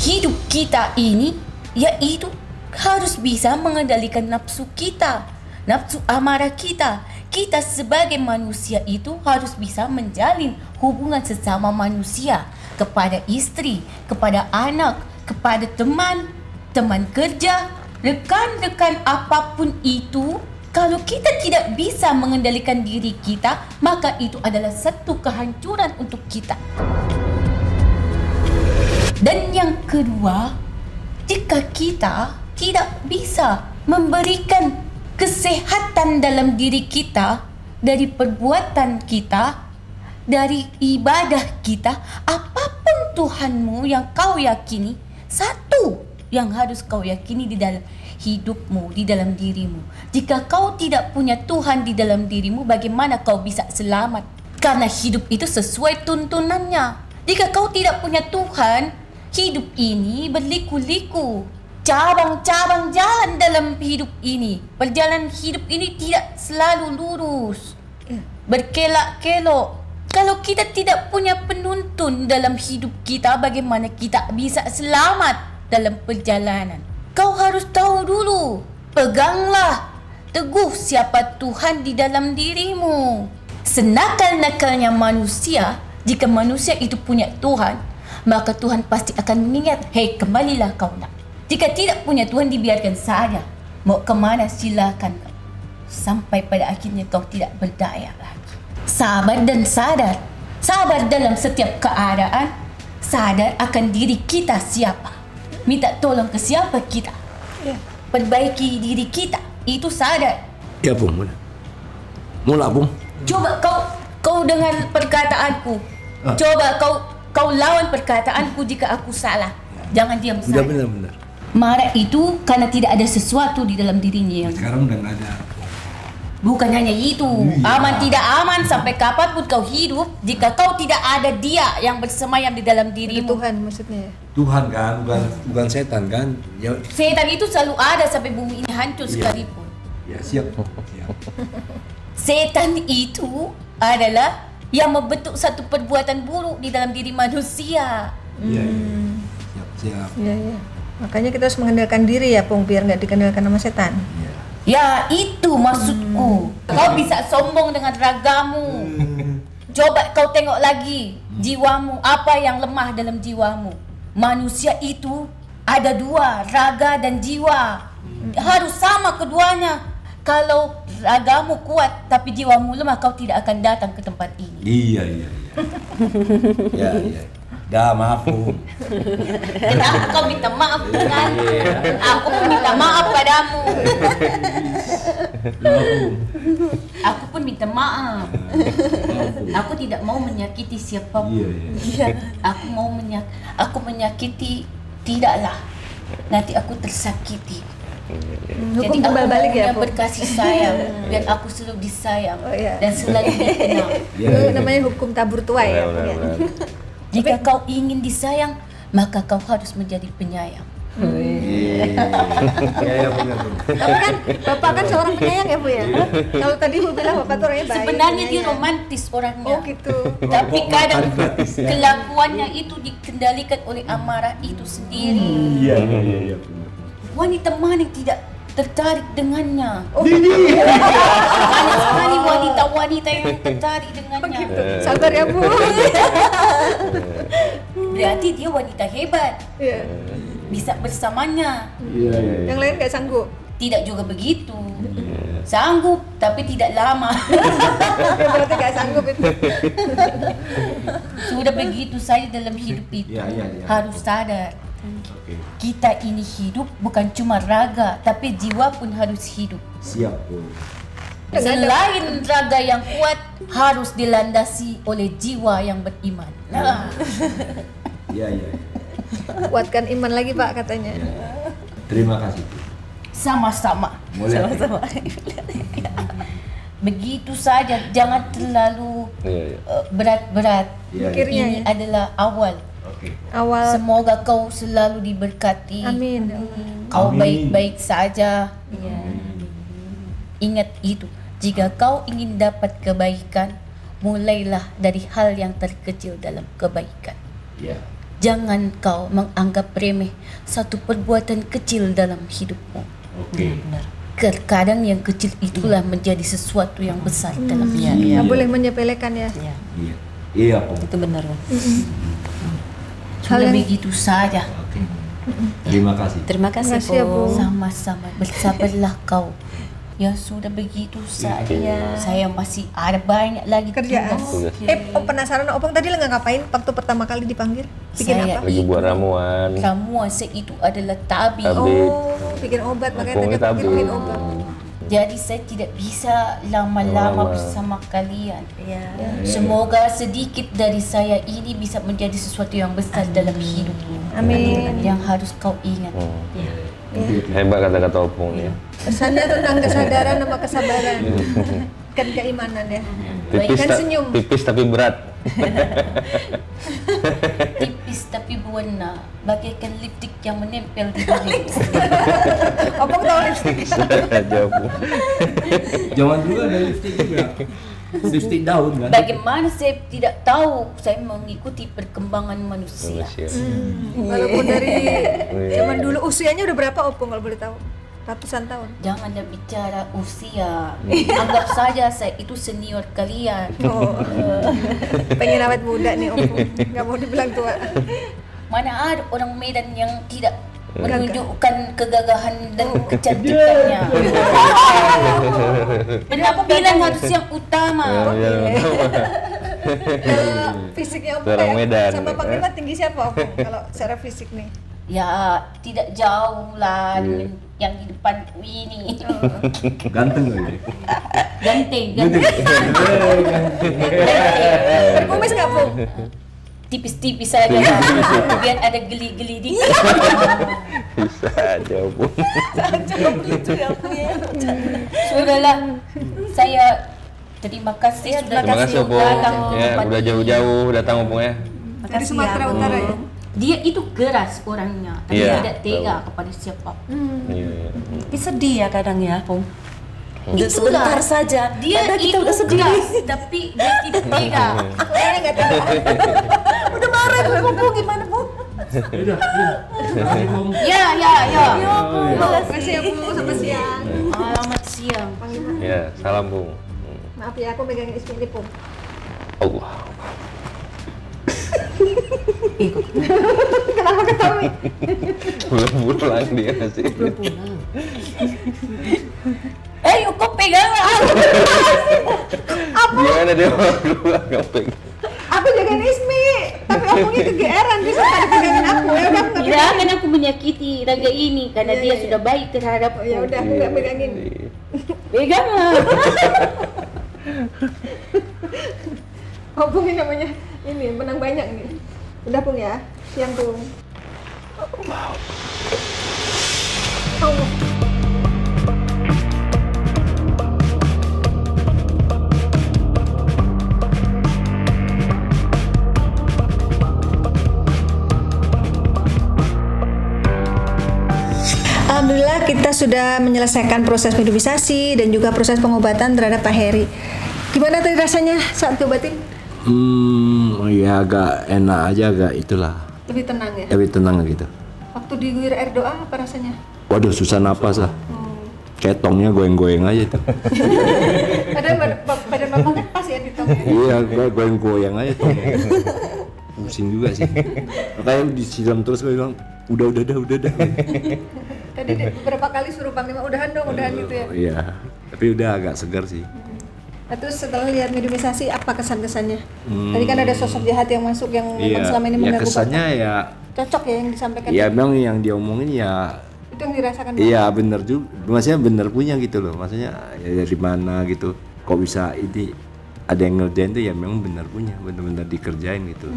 Hidup kita ini yaitu harus bisa mengendalikan nafsu kita, nafsu amarah kita. Kita sebagai manusia itu harus bisa menjalin hubungan sesama manusia kepada istri, kepada anak, kepada teman, teman kerja, rekan-rekan apapun itu. Kalau kita tidak bisa mengendalikan diri kita, maka itu adalah satu kehancuran untuk kita. Dan yang kedua, jika kita tidak bisa memberikan kesehatan dalam diri kita dari perbuatan kita, dari ibadah kita, apapun Tuhanmu yang kau yakini, satu yang harus kau yakini di dalam hidupmu, di dalam dirimu. Jika kau tidak punya Tuhan di dalam dirimu, bagaimana kau bisa selamat? Karena hidup itu sesuai tuntunannya. Jika kau tidak punya Tuhan, hidup ini berliku-liku. Cabang-cabang jalan dalam hidup ini. Perjalanan hidup ini tidak selalu lurus. Berkelak-kelok. Kalau kita tidak punya penuntun dalam hidup kita, bagaimana kita bisa selamat dalam perjalanan? Kau harus tahu dulu. Peganglah teguh siapa Tuhan di dalam dirimu. Senakal-nakalnya manusia, jika manusia itu punya Tuhan, maka Tuhan pasti akan mengingat, hei kembalilah kau nak. Jika tidak punya Tuhan, dibiarkan saja. Mau kemana silakan kau. Sampai pada akhirnya kau tidak berdaya lagi. Sabar dan sadar. Sabar dalam setiap keadaan. Sadar akan diri kita siapa. Minta tolong ke siapa kita. Perbaiki diri kita. Itu sadar. Ya Bung, mula Bung. Coba kau dengar perkataanku. Coba kau lawan perkataanku jika aku salah. Jangan diam saja. Benar. Marah itu karena tidak ada sesuatu di dalam dirinya yang Sekarang udah nggak ada. bukan hanya itu. Aman tidak aman sampai kapanpun kau hidup, jika kau tidak ada Dia yang bersemayam di dalam dirimu. Tuhan maksudnya ya. Tuhan kan, bukan setan kan? Ya, Setan itu selalu ada sampai bumi ini hancur sekalipun. ya siap. Setan itu adalah yang membentuk satu perbuatan buruk di dalam diri manusia. Iya. Siap. Iya. Makanya kita harus mengendalikan diri ya, Pung, biar nggak dikendalikan sama setan. Ya itu maksudku. Kau bisa sombong dengan ragamu. Coba kau tengok lagi jiwamu, apa yang lemah dalam jiwamu. Manusia itu ada dua, raga dan jiwa. Harus sama keduanya. Kalau ragamu kuat tapi jiwamu lemah, kau tidak akan datang ke tempat ini. Iya. Ya. Dah maaf Bung. Kenapa kau minta maaf dengan aku pun minta maaf padamu. Aku pun minta maaf. Aku tidak mau menyakiti siapapun. Iya. Aku menyakiti tidaklah. Nanti aku tersakiti. Jadi aku balik ya, maunya berkasih sayang biar aku selalu disayang Oh, iya. dan selalu dikenal. Itu namanya hukum tabur tuai ya, Pung, ya. Jika kau ingin disayang, maka kau harus menjadi penyayang. Ya benar. Tapi kan Bapak kan seorang penyayang ya Bu ya. Kalau tadi Bu bilang Bapak tuh orangnya baik. Sebenarnya dia penyayang. romantis orangnya. Oh gitu. Tapi kadang kelakuannya itu dikendalikan oleh amarah itu sendiri. Iya. Wanita mana yang tidak tertarik dengannya? Banyak sekali wanita-wanita yang tertarik dengannya. Sabar ya Bu. Berarti dia wanita hebat, Iya. bisa bersamanya. Yang lain nggak sanggup. Tidak juga begitu. Sanggup, tapi tidak lama. Ya, berarti nggak sanggup itu. Sudah begitu saja dalam hidup itu. Harus sadar. Kita ini hidup bukan cuma raga, tapi jiwa pun harus hidup. Siap Bu. Selain raga yang kuat, harus dilandasi oleh jiwa yang beriman. Nah, Iya. Kuatkan iman lagi Pak katanya. Terima kasih. sama-sama. Mulai. Begitu saja, jangan terlalu berat-berat. Pikirnya Ini ya. adalah awal. Awal. Semoga kau selalu diberkati. Amin. Kau Amin. baik-baik saja. Ingat itu, jika kau ingin dapat kebaikan, mulailah dari hal yang terkecil dalam kebaikan. Jangan kau menganggap remeh satu perbuatan kecil dalam hidupmu. Kadang yang kecil itulah menjadi sesuatu yang besar dalam hidup. Nggak boleh menyepelekan ya. Iya, Om. Itu benar. Sudah begitu saja. Terima kasih. Terima kasih, Terima kasih ya, Bu. Sama-sama, bersabarlah kau. Ya sudah begitu saja. Saya masih ada banyak lagi Kerjaan. tugas. Penasaran Opung tadi nggak ngapain waktu pertama kali dipanggil? Bikin Saya apa? Lagi buat ramuan. Ramuan saya itu adalah tabib. Oh, bikin obat makanya tadi Opungnya aku bikin tabung. obat. Jadi saya tidak bisa lama-lama Lama. bersama kalian. Semoga sedikit dari saya ini bisa menjadi sesuatu yang besar dalam hidupmu. Amin. Yang harus kau ingat. Hebat kata-kata Opung ya. Pesannya tentang kesadaran sama kesabaran. Kan keimanan ya. Tipis, Kan senyum. tipis tapi berat. Tipis tapi berwarna, bagaikan lipstik yang menempel di bibir. Opung tahu lipstick. Jawab. Jangan dulu ada lipstick juga. Lipstick daun kan? Bagaimana saya tidak tahu, saya mengikuti perkembangan manusia. Walaupun dari zaman dulu usianya udah berapa Opung kalau boleh tahu? Ratusan tahun. Janganlah bicara usia, anggap saja saya itu senior kalian. Oh. Pengen awet muda nih Opung. Nggak mau dibilang tua. Mana ada orang Medan yang tidak menunjukkan kegagahan dan kecantikannya. Kenapa bilang harus yang utama? Fisiknya Opung Orang kayak Medan. sama Panglima tinggi siapa Opung kalau secara fisik nih? Ya tidak jauh lah dengan yang di depanku ini. Ganteng kali. Ganteng. Berkumis nggak Pung? Tipis-tipis saja, biar ada geli-geli dikit. Bisa aja Opung. Sudahlah, saya terima kasih sudah Terima kasih Opung. datang Ya, tempat udah ini. jauh-jauh datang Opung ya. Dari Sumatera Utara ya. Dia itu keras orangnya, tapi Iya, tidak tega tahu. kepada siapapun. Iya. Tapi sedih ya kadang ya, Pung. Itulah. Sebentar saja. Dia Padahal itu kita udah sedih. keras, tapi dia tidak tega. Kayaknya nggak tahu. Udah marah tuh, Pung. Gimana, Pung? Ya. Terima kasih ya Pung, sampai siang. Selamat siang. Ya, salam Bung. Maaf ya aku megangin istri ini Pung. Allah. Kenapa ketawa? Belum pulang dia sih. Ayo kau pegang. Gimana dia mau keluar nggak pegang? Aku jagain Ismi, tapi Opungnya kegeeran dia suka dipegangin aku. Ya udah aku nggak Tidak akan aku menyakiti raga ini karena dia sudah baik terhadap. Ya udah aku nggak pegangin. Pegang. Opung ini namanya ini menang banyak nih. Udah Pung ya, siang Pung. Allah. Alhamdulillah kita sudah menyelesaikan proses mediumisasi dan juga proses pengobatan terhadap Pak Heri. Gimana tadi rasanya saat diobatin? Ya agak enak aja, agak itulah. Lebih tenang ya? Lebih tenang gitu. Waktu diguyur air doa apa rasanya? Waduh, susah napas lah. Kayak tongnya goyang-goyang aja tuh. Padahal badan bapak kan pas ya di tongnya. Iya, goyang-goyang aja tongnya. Pusing juga sih. Makanya disiram terus gue bilang, udah dah. Tadi beberapa kali suruh Panglima udahan dong, gitu ya. Iya, tapi udah agak segar sih. Nah, terus setelah lihat mediumisasi apa kesan-kesannya? Tadi kan ada sosok jahat yang masuk yang memang selama ini mengganggu kesannya Bapak. ya Cocok ya yang disampaikan? ya memang yang diomongin ya itu yang dirasakan Bapak? iya bener juga, maksudnya bener punya gitu loh, maksudnya ya dari mana gitu, kok bisa ini ada yang ngerjain tuh ya memang bener punya, bener-bener dikerjain gitu.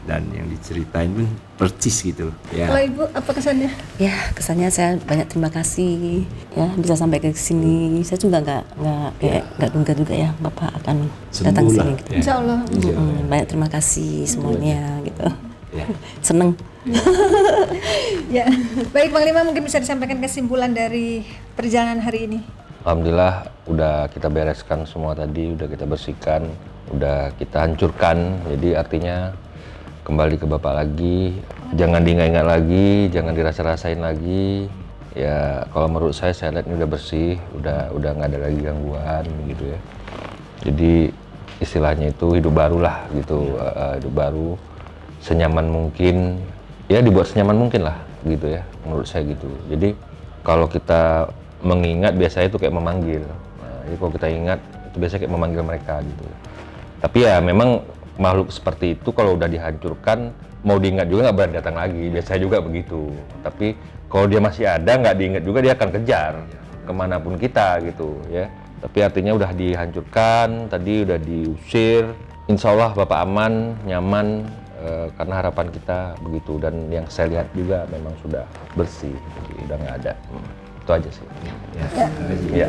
Dan yang diceritain pun persis gitu ya. Kalau Ibu apa kesannya? Ya, kesannya saya banyak terima kasih ya bisa sampai ke sini. Saya juga nggak duga juga ya Bapak akan datang ke sini. Gitu. Insya Allah. Banyak terima kasih semuanya gitu. Ya. Seneng. Ya, baik Panglima, mungkin bisa disampaikan kesimpulan dari perjalanan hari ini. Alhamdulillah udah kita bereskan semua tadi, udah kita bersihkan, udah kita hancurkan. Jadi artinya kembali ke Bapak lagi, jangan diingat-ingat lagi, jangan dirasa-rasain lagi. Ya kalau menurut saya lihat ini udah bersih, udah nggak ada lagi gangguan gitu ya. Jadi istilahnya itu hidup baru lah gitu, hidup baru, senyaman mungkin, ya dibuat senyaman mungkin lah gitu ya, menurut saya gitu. Jadi kalau kita mengingat biasanya itu kayak memanggil. Nah, jadi kalau kita ingat itu biasanya kayak memanggil mereka gitu. Tapi ya memang makhluk seperti itu kalau udah dihancurkan mau diingat juga nggak berani datang lagi, biasanya juga begitu. Tapi kalau dia masih ada nggak diingat juga dia akan kejar kemanapun kita gitu ya. Tapi artinya udah dihancurkan, tadi udah diusir, insya Allah Bapak aman, nyaman, karena harapan kita begitu. Dan yang saya lihat juga memang sudah bersih, jadi udah nggak ada. Itu aja sih. Ya.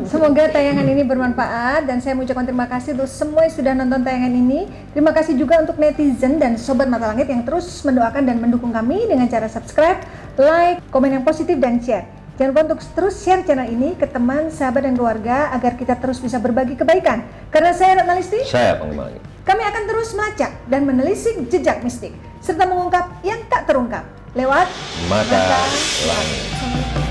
Semoga tayangan ini bermanfaat dan saya mengucapkan terima kasih untuk semua yang sudah nonton tayangan ini. Terima kasih juga untuk netizen dan Sobat Mata Langit yang terus mendoakan dan mendukung kami dengan cara subscribe, like, komen yang positif dan share. Jangan lupa untuk terus share channel ini ke teman, sahabat, dan keluarga agar kita terus bisa berbagi kebaikan. Karena saya Ratna Listi, Saya Panglima Langit. kami akan terus melacak dan menelisik jejak mistik serta mengungkap yang tak terungkap lewat Mata Langit.